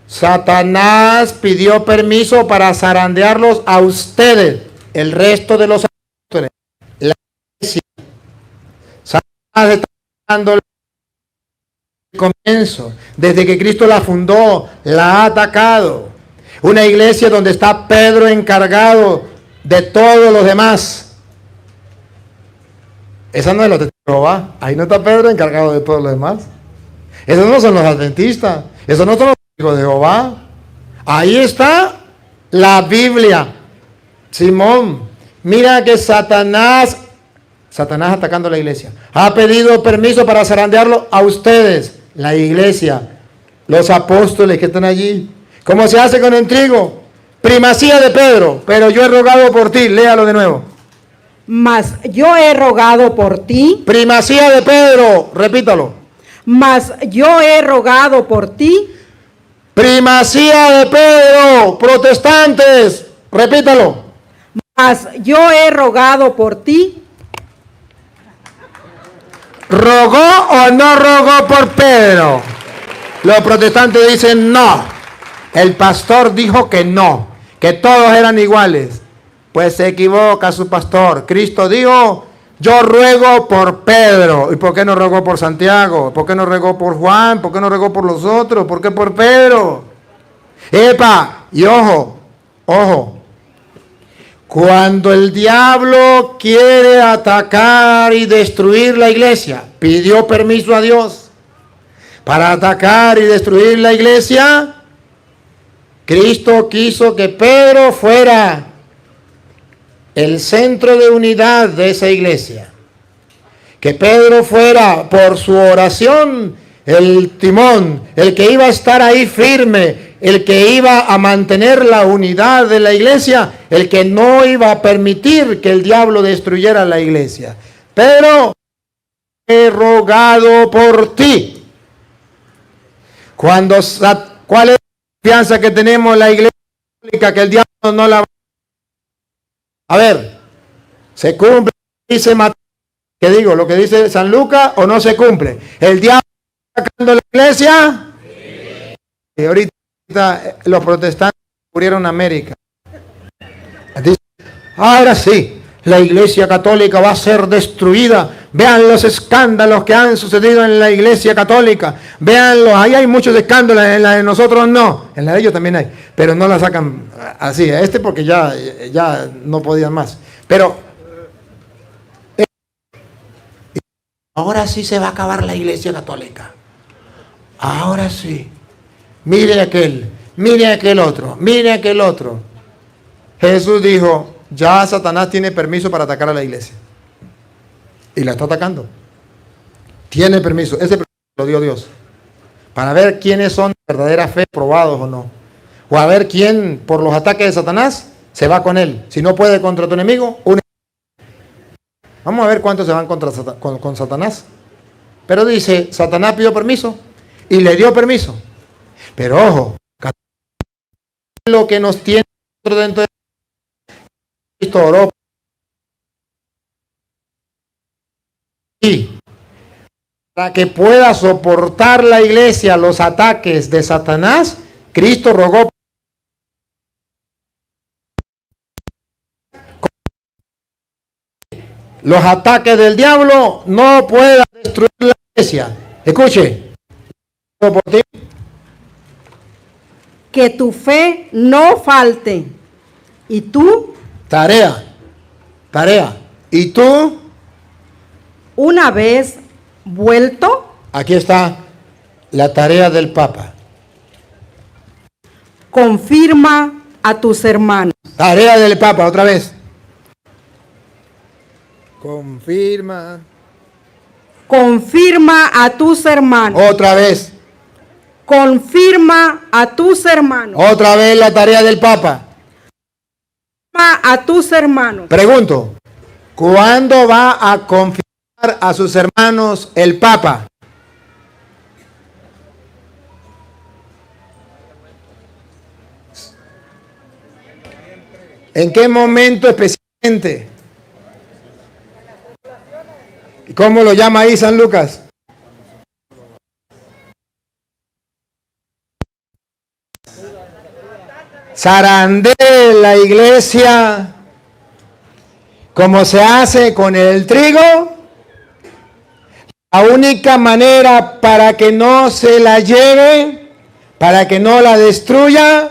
Satanás pidió permiso para zarandearlos a ustedes, el resto de los apóstoles, la iglesia. Satanás está dando el comienzo, desde que Cristo la fundó, la ha atacado. Una iglesia donde está Pedro encargado de todos los demás. Esa no es la de Jehová. Ahí no está Pedro encargado de todos los demás. Esos no son los adventistas. Esos no son los hijos de Jehová. Ahí está la Biblia. Simón, mira que Satanás atacando la iglesia, ha pedido permiso para zarandearlo a ustedes, la iglesia, los apóstoles que están allí. ¿Cómo se hace con el trigo? Primacía de Pedro, pero yo he rogado por ti. Léalo de nuevo. Mas yo he rogado por ti. Primacía de Pedro, repítalo. Mas yo he rogado por ti. Primacía de Pedro, protestantes, repítalo. Mas yo he rogado por ti. ¿Rogó o no rogó por Pedro? Los protestantes dicen no. El pastor dijo que no, que todos eran iguales. Pues se equivoca su pastor. Cristo dijo, yo ruego por Pedro. ¿Y por qué no rogó por Santiago? ¿Por qué no rogó por Juan? ¿Por qué no rogó por los otros? ¿Por qué por Pedro? Epa, y ojo. Cuando el diablo quiere atacar y destruir la iglesia, pidió permiso a Dios para atacar y destruir la iglesia. Cristo quiso que Pedro fuera el centro de unidad de esa iglesia. Que Pedro fuera por su oración el timón, el que iba a estar ahí firme, el que iba a mantener la unidad de la iglesia, el que no iba a permitir que el diablo destruyera la iglesia. Pedro, he rogado por ti. ¿Cuál es la confianza que tenemos en la iglesia católica que el diablo no la va a ver? Se cumple, dice Mateo ¿Qué digo? ¿Lo que dice San Lucas o no se cumple? ¿El diablo está atacando la iglesia? Y ahorita los protestantes descubrieron América. Dice, ahora sí, la iglesia católica va a ser destruida. Vean los escándalos que han sucedido en la iglesia católica. Veanlos, ahí hay muchos escándalos, en la de nosotros no. En la de ellos también hay, pero no la sacan así. Porque ya no podían más. Pero ahora sí se va a acabar la iglesia católica. Ahora sí. Mire aquel otro, mire aquel otro. Jesús dijo, ya Satanás tiene permiso para atacar a la iglesia. Y la está atacando. Tiene permiso. Ese permiso lo dio Dios. Para ver quiénes son de verdadera fe, probados o no. O a ver quién, por los ataques de Satanás, se va con él. Si no puede contra tu enemigo, vamos a ver cuántos se van con Satanás. Pero dice, Satanás pidió permiso y le dio permiso. Pero ojo, lo que nos tiene dentro de Cristo oró. Y para que pueda soportar la iglesia los ataques de Satanás, Cristo rogó los ataques del diablo no puedan destruir la iglesia. Escuche, por ti. Que tu fe no falte. ¿Y tú? Tarea. ¿Y tú? Una vez vuelto, Aquí está la tarea del Papa. confirma a tus hermanos. Tarea del Papa, otra vez. Confirma. Confirma a tus hermanos. Otra vez. Confirma a tus hermanos. Otra vez la tarea del Papa. Confirma a tus hermanos. Pregunto, ¿cuándo va a confirmar a sus hermanos el Papa? ¿En qué momento especialmente? ¿Cómo lo llama ahí San Lucas? Zarandee la iglesia como se hace con el trigo. La única manera para que no se la lleve, para que no la destruya,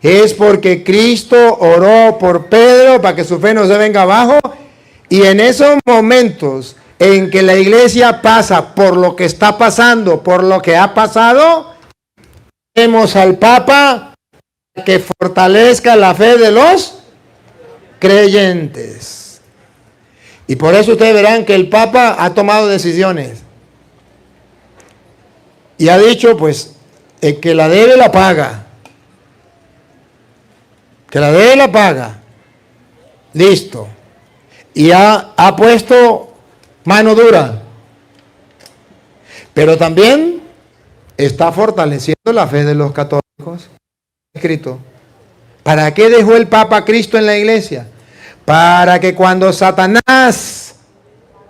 es porque Cristo oró por Pedro para que su fe no se venga abajo. Y en esos momentos en que la iglesia pasa por lo que está pasando, por lo que ha pasado, tenemos al Papa que fortalezca la fe de los creyentes. Y por eso ustedes verán que el Papa ha tomado decisiones. Y ha dicho, pues, el que la debe la paga. Que la debe la paga. Listo. Y ha puesto mano dura. Pero también está fortaleciendo la fe de los católicos. Escrito. ¿Para qué dejó el Papa a Cristo en la iglesia? Para que cuando Satanás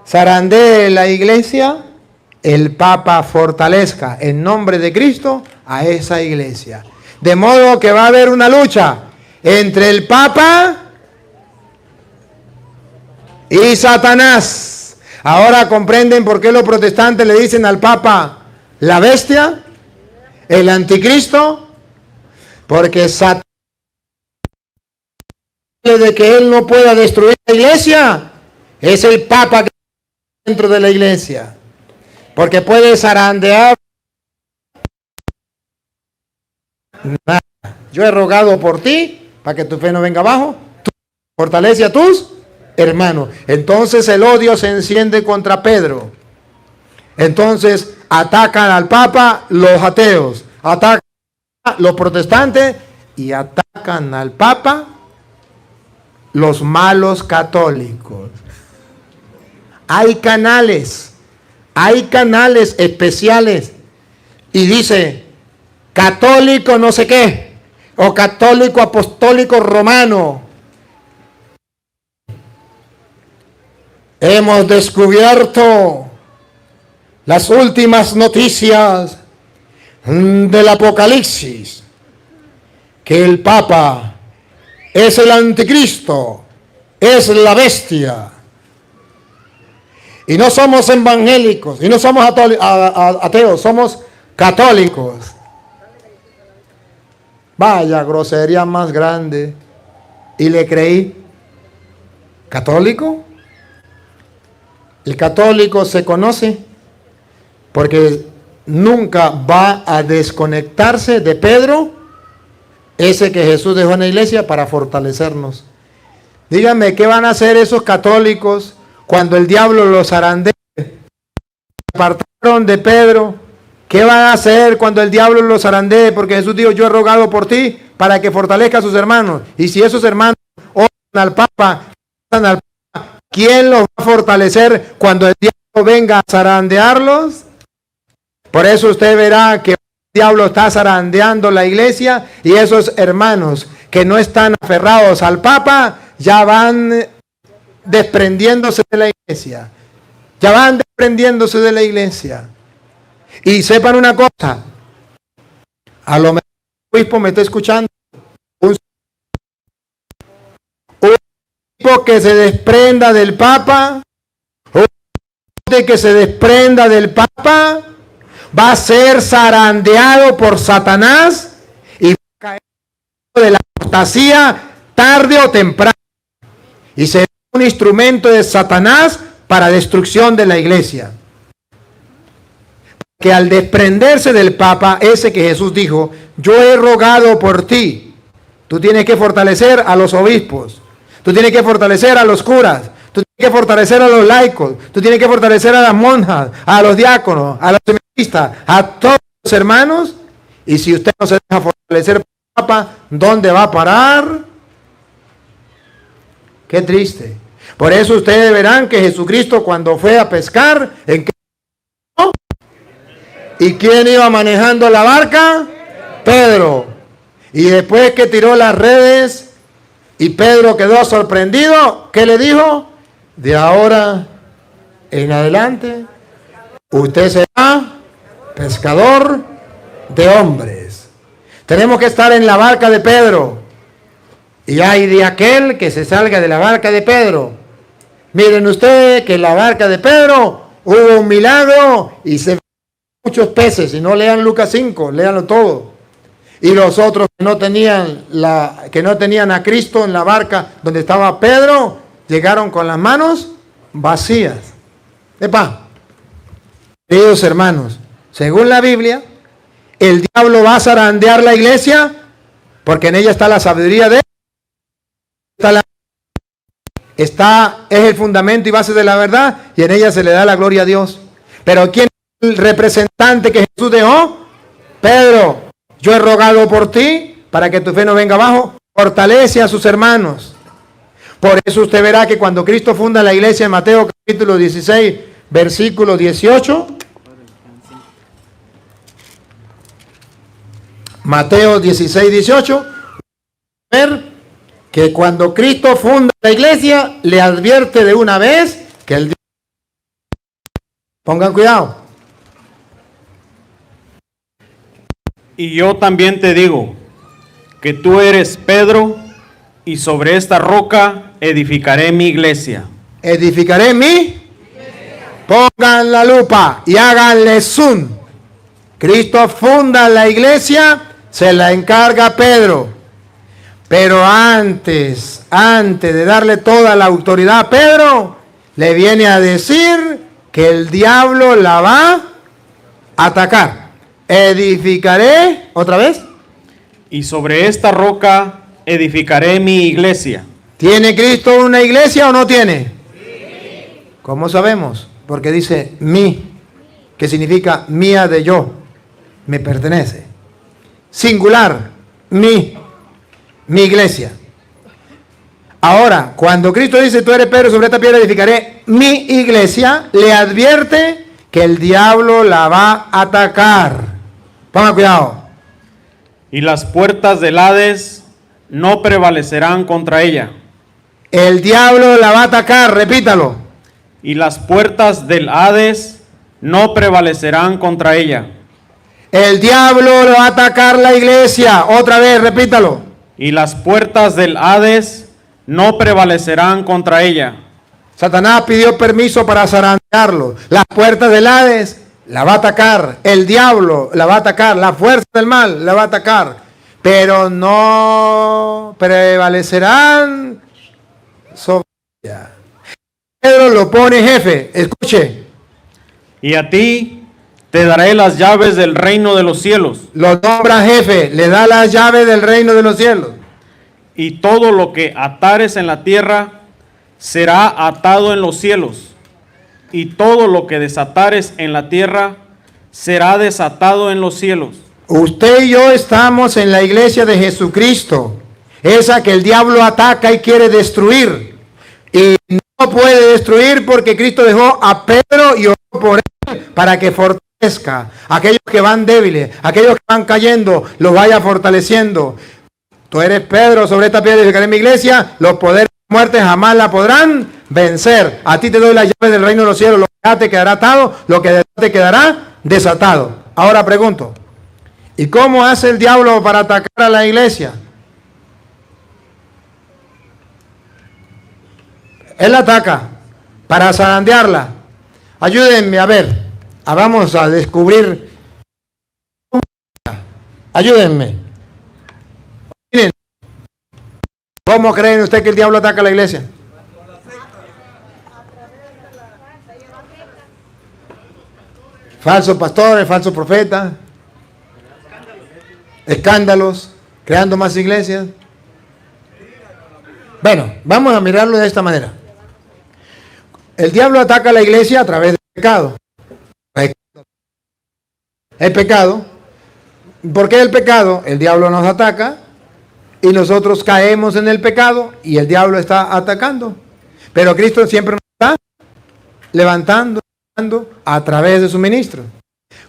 zarandee la iglesia, el Papa fortalezca en nombre de Cristo a esa iglesia. De modo que va a haber una lucha entre el Papa y Satanás. Ahora comprenden por qué los protestantes le dicen al Papa la bestia, el anticristo, porque Satanás, de que él no pueda destruir la iglesia, es el Papa que está dentro de la iglesia, porque puede zarandear. Nada. Yo he rogado por ti para que tu fe no venga abajo. Tú fortalece a tus hermanos. Entonces el odio se enciende contra Pedro. Entonces atacan al Papa los ateos, atacan a los protestantes y atacan al Papa los malos católicos. Hay canales especiales y dice católico no sé qué, o católico apostólico romano. hemos descubierto las últimas noticias del Apocalipsis, que el Papa es el anticristo, es la bestia. Y no somos evangélicos, y no somos ateos, somos católicos. Vaya grosería más grande. Y le creí. ¿Católico? El católico se conoce porque nunca va a desconectarse de Pedro, ese que Jesús dejó en la iglesia para fortalecernos. Díganme, ¿qué van a hacer esos católicos cuando el diablo los zarandee? Se apartaron de Pedro. ¿Qué van a hacer cuando el diablo los zarandee? Porque Jesús dijo, yo he rogado por ti para que fortalezca a sus hermanos. Y si esos hermanos oran al Papa, ¿quién los va a fortalecer cuando el diablo venga a zarandearlos? Por eso usted verá que el diablo está zarandeando la iglesia, y esos hermanos que no están aferrados al Papa ya van desprendiéndose de la iglesia. Ya van desprendiéndose de la iglesia. Y sepan una cosa, a lo mejor el obispo me está escuchando, un obispo que se desprenda del Papa, que se desprenda del Papa, va a ser zarandeado por Satanás y va a caer de la apostasía tarde o temprano. Y será un instrumento de Satanás para destrucción de la iglesia. Que al desprenderse del Papa, ese que Jesús dijo, yo he rogado por ti, tú tienes que fortalecer a los obispos, tú tienes que fortalecer a los curas, tú tienes que fortalecer a los laicos, tú tienes que fortalecer a las monjas, a los diáconos, a los seminaristas, a todos los hermanos. Y si usted no se deja fortalecer por el Papa, ¿dónde va a parar? Qué triste. Por eso ustedes verán que Jesucristo, cuando fue a pescar, ¿en qué? ¿Y quién iba manejando la barca? Pedro. Y después que tiró las redes y Pedro quedó sorprendido, ¿qué le dijo? De ahora en adelante, usted será pescador de hombres. Tenemos que estar en la barca de Pedro. Y hay de aquel que se salga de la barca de Pedro. Miren ustedes que en la barca de Pedro hubo un milagro y se muchos peces. Si no, lean Lucas 5, léanlo todo. Y los otros que no tenían a Cristo en la barca donde estaba Pedro, llegaron con las manos vacías. Queridos hermanos, según la Biblia, el diablo va a zarandear la iglesia porque en ella está la sabiduría de Él. Es el fundamento y base de la verdad, y en ella se le da la gloria a Dios. Pero ¿quién es el representante que Jesús dejó? Pedro. Yo he rogado por ti para que tu fe no venga abajo. Fortalece a sus hermanos. Por eso usted verá que cuando Cristo funda la iglesia en Mateo capítulo 16, versículo 18. Mateo 16, 18. Ver que cuando Cristo funda la iglesia, le advierte de una vez que el... Pongan cuidado. Y yo también te digo que tú eres Pedro, y sobre esta roca edificaré mi iglesia. Edificaré mi iglesia. Pongan la lupa y háganle zoom. Cristo funda la iglesia, se la encarga Pedro. Pero antes de darle toda la autoridad a Pedro, le viene a decir que el diablo la va a atacar. Edificaré, otra vez. Y sobre esta roca edificaré mi iglesia. ¿Tiene Cristo una iglesia o no tiene? Sí. ¿Cómo sabemos? Porque dice mi, que significa mía de yo, me pertenece. Singular, mi iglesia. Ahora, cuando Cristo dice, tú eres Pedro, sobre esta piedra edificaré mi iglesia, le advierte que el diablo la va a atacar. Ponga cuidado. Y las puertas del Hades no prevalecerán contra ella. El diablo la va a atacar, repítalo. y las puertas del Hades no prevalecerán contra ella. El diablo va a atacar la iglesia. Otra vez, repítalo. Y las puertas del Hades no prevalecerán contra ella. Satanás pidió permiso para zarandearlo. Las puertas del Hades la va a atacar. El diablo la va a atacar. La fuerza del mal la va a atacar. Pero no prevalecerán sobre ella. Pedro lo pone jefe. Escuche. Y a ti te daré las llaves del reino de los cielos. Lo nombra jefe. Le da las llaves del reino de los cielos. Y todo lo que atares en la tierra será atado en los cielos. Y todo lo que desatares en la tierra será desatado en los cielos. Usted y yo estamos en la iglesia de Jesucristo. Esa que el diablo ataca y quiere destruir. Y no puede destruir porque Cristo dejó a Pedro y oró por él para que fortalezca. Aquellos que van débiles, aquellos que van cayendo, los vaya fortaleciendo. Tú eres Pedro, sobre esta piedra edificaré mi iglesia, los poderes de la muerte jamás la podrán vencer. A ti te doy la llave del reino de los cielos, lo que te quedará atado, lo que te quedará desatado. Ahora pregunto, ¿y cómo hace el diablo para atacar a la iglesia? Él ataca para zarandearla. Ayúdenme a ver, vamos a descubrir. Ayúdenme. Miren, ¿cómo creen ustedes que el diablo ataca a la iglesia? Falsos pastores, falsos profetas, escándalos, creando más iglesias. Bueno, vamos a mirarlo de esta manera. El diablo ataca a la iglesia a través del pecado. El pecado. ¿Por qué el pecado? El diablo nos ataca y nosotros caemos en el pecado y el diablo está atacando. Pero Cristo siempre nos está levantando a través de su ministro.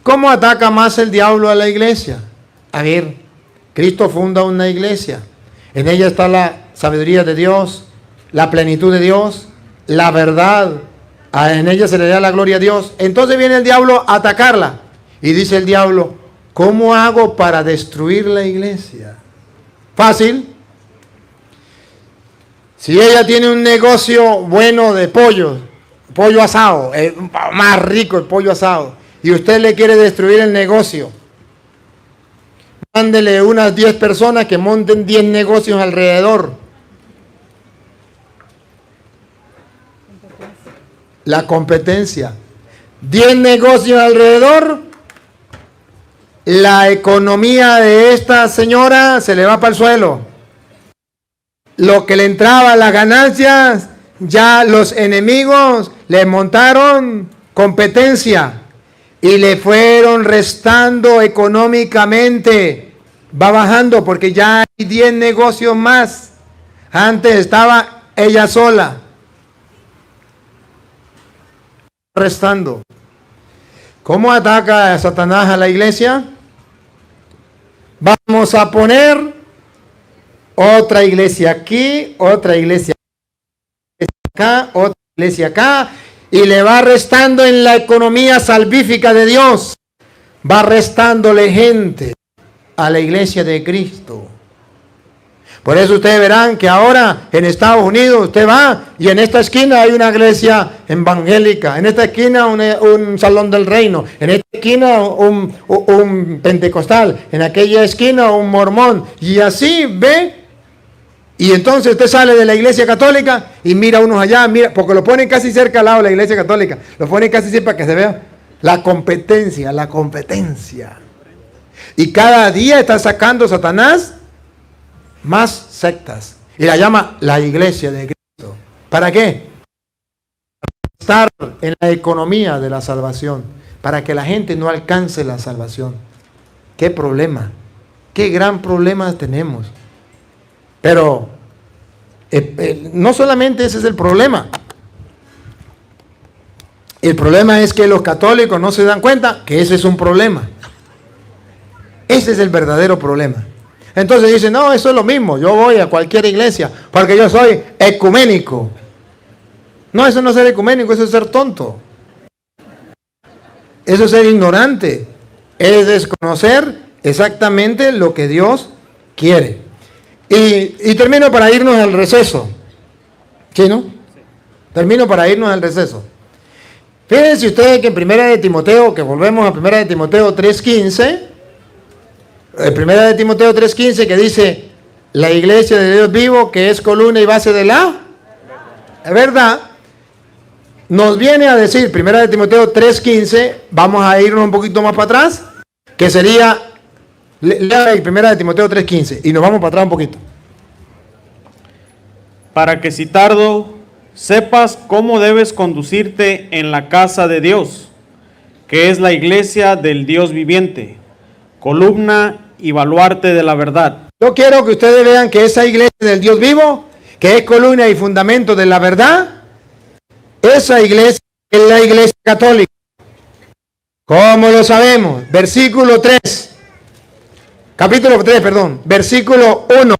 ¿Cómo ataca más el diablo a la iglesia? A ver, Cristo funda una iglesia. En ella está la sabiduría de Dios, la plenitud de Dios, la verdad. En ella se le da la gloria a Dios. Entonces viene el diablo a atacarla. Y dice el diablo, ¿cómo hago para destruir la iglesia? Fácil. Si ella tiene un negocio bueno de pollo asado, más rico el pollo asado, y usted le quiere destruir el negocio, mándele unas 10 personas que monten 10 negocios alrededor. La competencia. 10 negocios alrededor. La economía de esta señora se le va para el suelo. Lo que le entraba, las ganancias, ya los enemigos le montaron competencia y le fueron restando económicamente. Va bajando porque ya hay 10 negocios más. Antes estaba ella sola. Restando. ¿Cómo ataca a Satanás a la iglesia? Vamos a poner otra iglesia aquí, otra iglesia acá, otra iglesia acá, y le va restando en la economía salvífica de Dios. Va restándole gente a la iglesia de Cristo. Por eso ustedes verán que ahora en Estados Unidos usted va y en esta esquina hay una iglesia evangélica, en esta esquina un salón del reino, en esta esquina un pentecostal, en aquella esquina un mormón, y así ve. Y entonces usted sale de la iglesia católica y mira unos allá, mira, porque lo ponen casi cerca al lado de la iglesia católica, lo ponen casi cerca para que se vea la competencia. Y cada día está sacando Satanás más sectas y la llama la iglesia de Cristo. ¿Para qué? Para estar en la economía de la salvación, para que la gente no alcance la salvación. ¿Qué problema? ¿Qué gran problema tenemos? Pero no solamente ese es el problema. El problema es que los católicos no se dan cuenta que ese es un problema. Ese es el verdadero problema. Entonces dicen, no, eso es lo mismo, yo voy a cualquier iglesia, porque yo soy ecuménico. No, eso no es ser ecuménico, eso es ser tonto. Eso es ser ignorante. Es desconocer exactamente lo que Dios quiere. Y termino para irnos al receso. ¿Sí, no? Termino para irnos al receso. Fíjense ustedes que en Primera de Timoteo, que volvemos a Primera de Timoteo 3.15, Primera de Timoteo 3.15 que dice, la iglesia de Dios vivo, que es columna y base de la verdad, nos viene a decir, Primera de Timoteo 3.15, vamos a irnos un poquito más para atrás, que sería, lea Primera de Timoteo 3.15, y nos vamos para atrás un poquito. Para que si tardo, sepas cómo debes conducirte en la casa de Dios, que es la iglesia del Dios viviente, columna y baluarte de la verdad. Yo quiero que ustedes vean que esa iglesia del Dios vivo, que es columna y fundamento de la verdad, esa iglesia es la iglesia católica. ¿Cómo lo sabemos? Versículo 3. Capítulo 3, perdón. Versículo 1.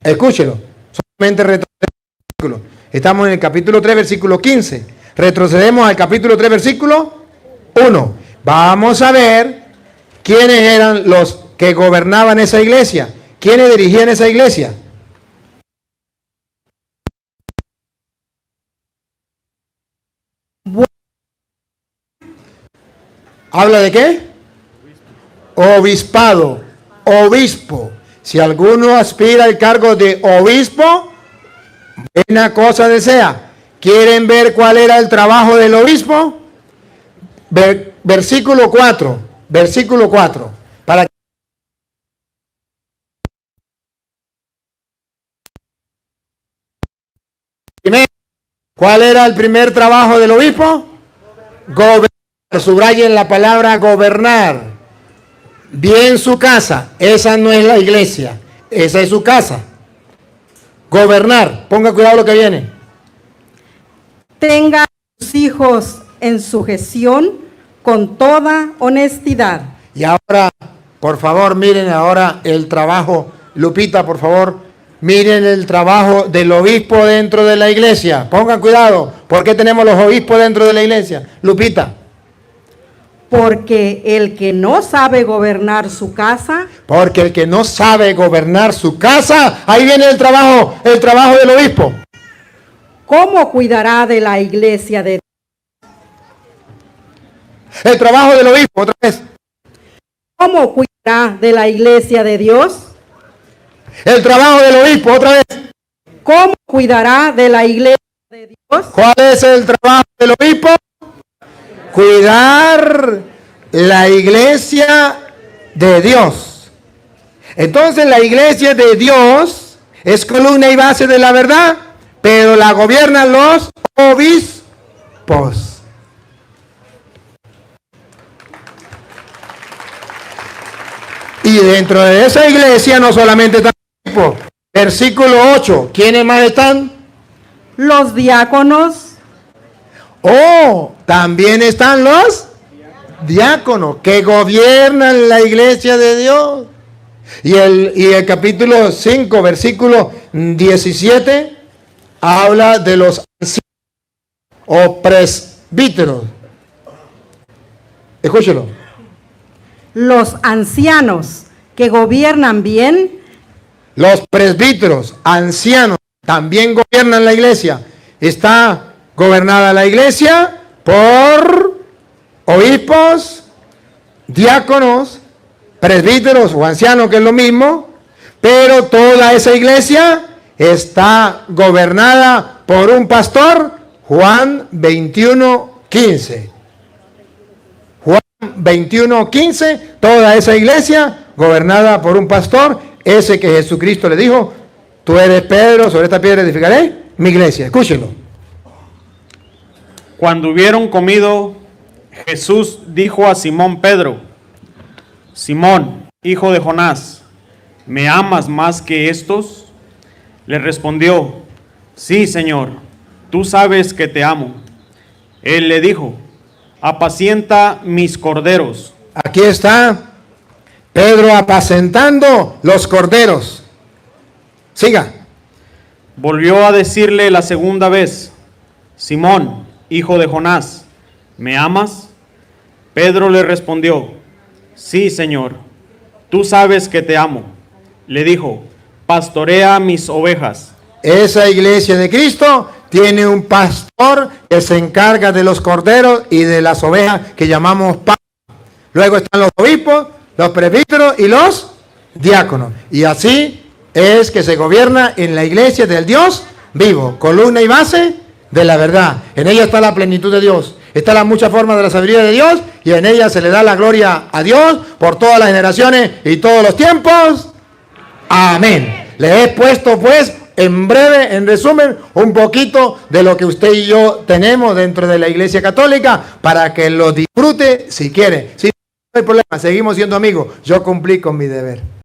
Escúchelo. Solamente retrocedemos. Estamos en el capítulo 3, versículo 15. Retrocedemos al capítulo 3, versículo 1. Vamos a ver quiénes eran los que gobernaban esa iglesia. ¿Quiénes dirigían esa iglesia? ¿Habla de qué? Obispado, obispo. Si alguno aspira al cargo de obispo, buena cosa desea. ¿Quieren ver cuál era el trabajo del obispo? Versículo 4. Versículo 4. Para ¿cuál era el primer trabajo del obispo? Gobernar. Subrayen la palabra gobernar. Bien su casa. Esa no es la iglesia. Esa es su casa. Gobernar. Ponga cuidado lo que viene. Tenga a sus hijos en sujeción con toda honestidad. Y ahora, por favor, miren ahora el trabajo. Lupita, por favor, miren el trabajo del obispo dentro de la iglesia. Pongan cuidado. ¿Por qué tenemos los obispos dentro de la iglesia? Lupita. Porque el que no sabe gobernar su casa, Porque el que no sabe gobernar su casa, ahí viene el trabajo del obispo. ¿cómo cuidará de la iglesia de Dios? El trabajo del obispo, otra vez. ¿Cómo cuidará de la iglesia de Dios? El trabajo del obispo, otra vez. ¿Cómo cuidará de la iglesia de Dios? ¿Cuál es el trabajo del obispo? Cuidar la iglesia de Dios. Entonces la iglesia de Dios es columna y base de la verdad, pero la gobiernan los obispos. Y dentro de esa iglesia no solamente están los obispos. Versículo 8. ¿Quiénes más están? Los diáconos, Oh, también están los diáconos que gobiernan la iglesia de Dios. Y el capítulo 5, versículo 17, habla de los ancianos o presbíteros. Escúchelo. los ancianos que gobiernan bien, Los presbíteros, ancianos, también gobiernan la iglesia. Está gobernada la iglesia por obispos, diáconos, presbíteros o ancianos, que es lo mismo, pero toda esa iglesia está gobernada por un pastor. Juan 21:15. Juan 21:15, toda esa iglesia gobernada por un pastor, ese que Jesucristo le dijo, tú eres Pedro, sobre esta piedra edificaré mi iglesia. Escúchenlo. Cuando hubieron comido, Jesús dijo a Simón Pedro: Simón, hijo de Jonás, ¿me amas más que estos? Le respondió: sí, Señor, tú sabes que te amo. Él le dijo: apacienta mis corderos. Aquí está Pedro apacentando los corderos. Siga. Volvió a decirle la segunda vez: Simón, hijo de Jonás, ¿me amas? Pedro le respondió, sí, Señor, tú sabes que te amo. Le dijo, pastorea mis ovejas. Esa iglesia de Cristo tiene un pastor que se encarga de los corderos y de las ovejas que llamamos pastores. Luego están los obispos, los presbíteros y los diáconos. Y así es que se gobierna en la iglesia del Dios vivo, columna y base de la verdad. En ella está la plenitud de Dios. Está la mucha forma de la sabiduría de Dios y en ella se le da la gloria a Dios por todas las generaciones y todos los tiempos. Amén. Le he puesto pues en breve, en resumen, un poquito de lo que usted y yo tenemos dentro de la Iglesia Católica para que lo disfrute si quiere. Si no hay problema, seguimos siendo amigos. Yo cumplí con mi deber.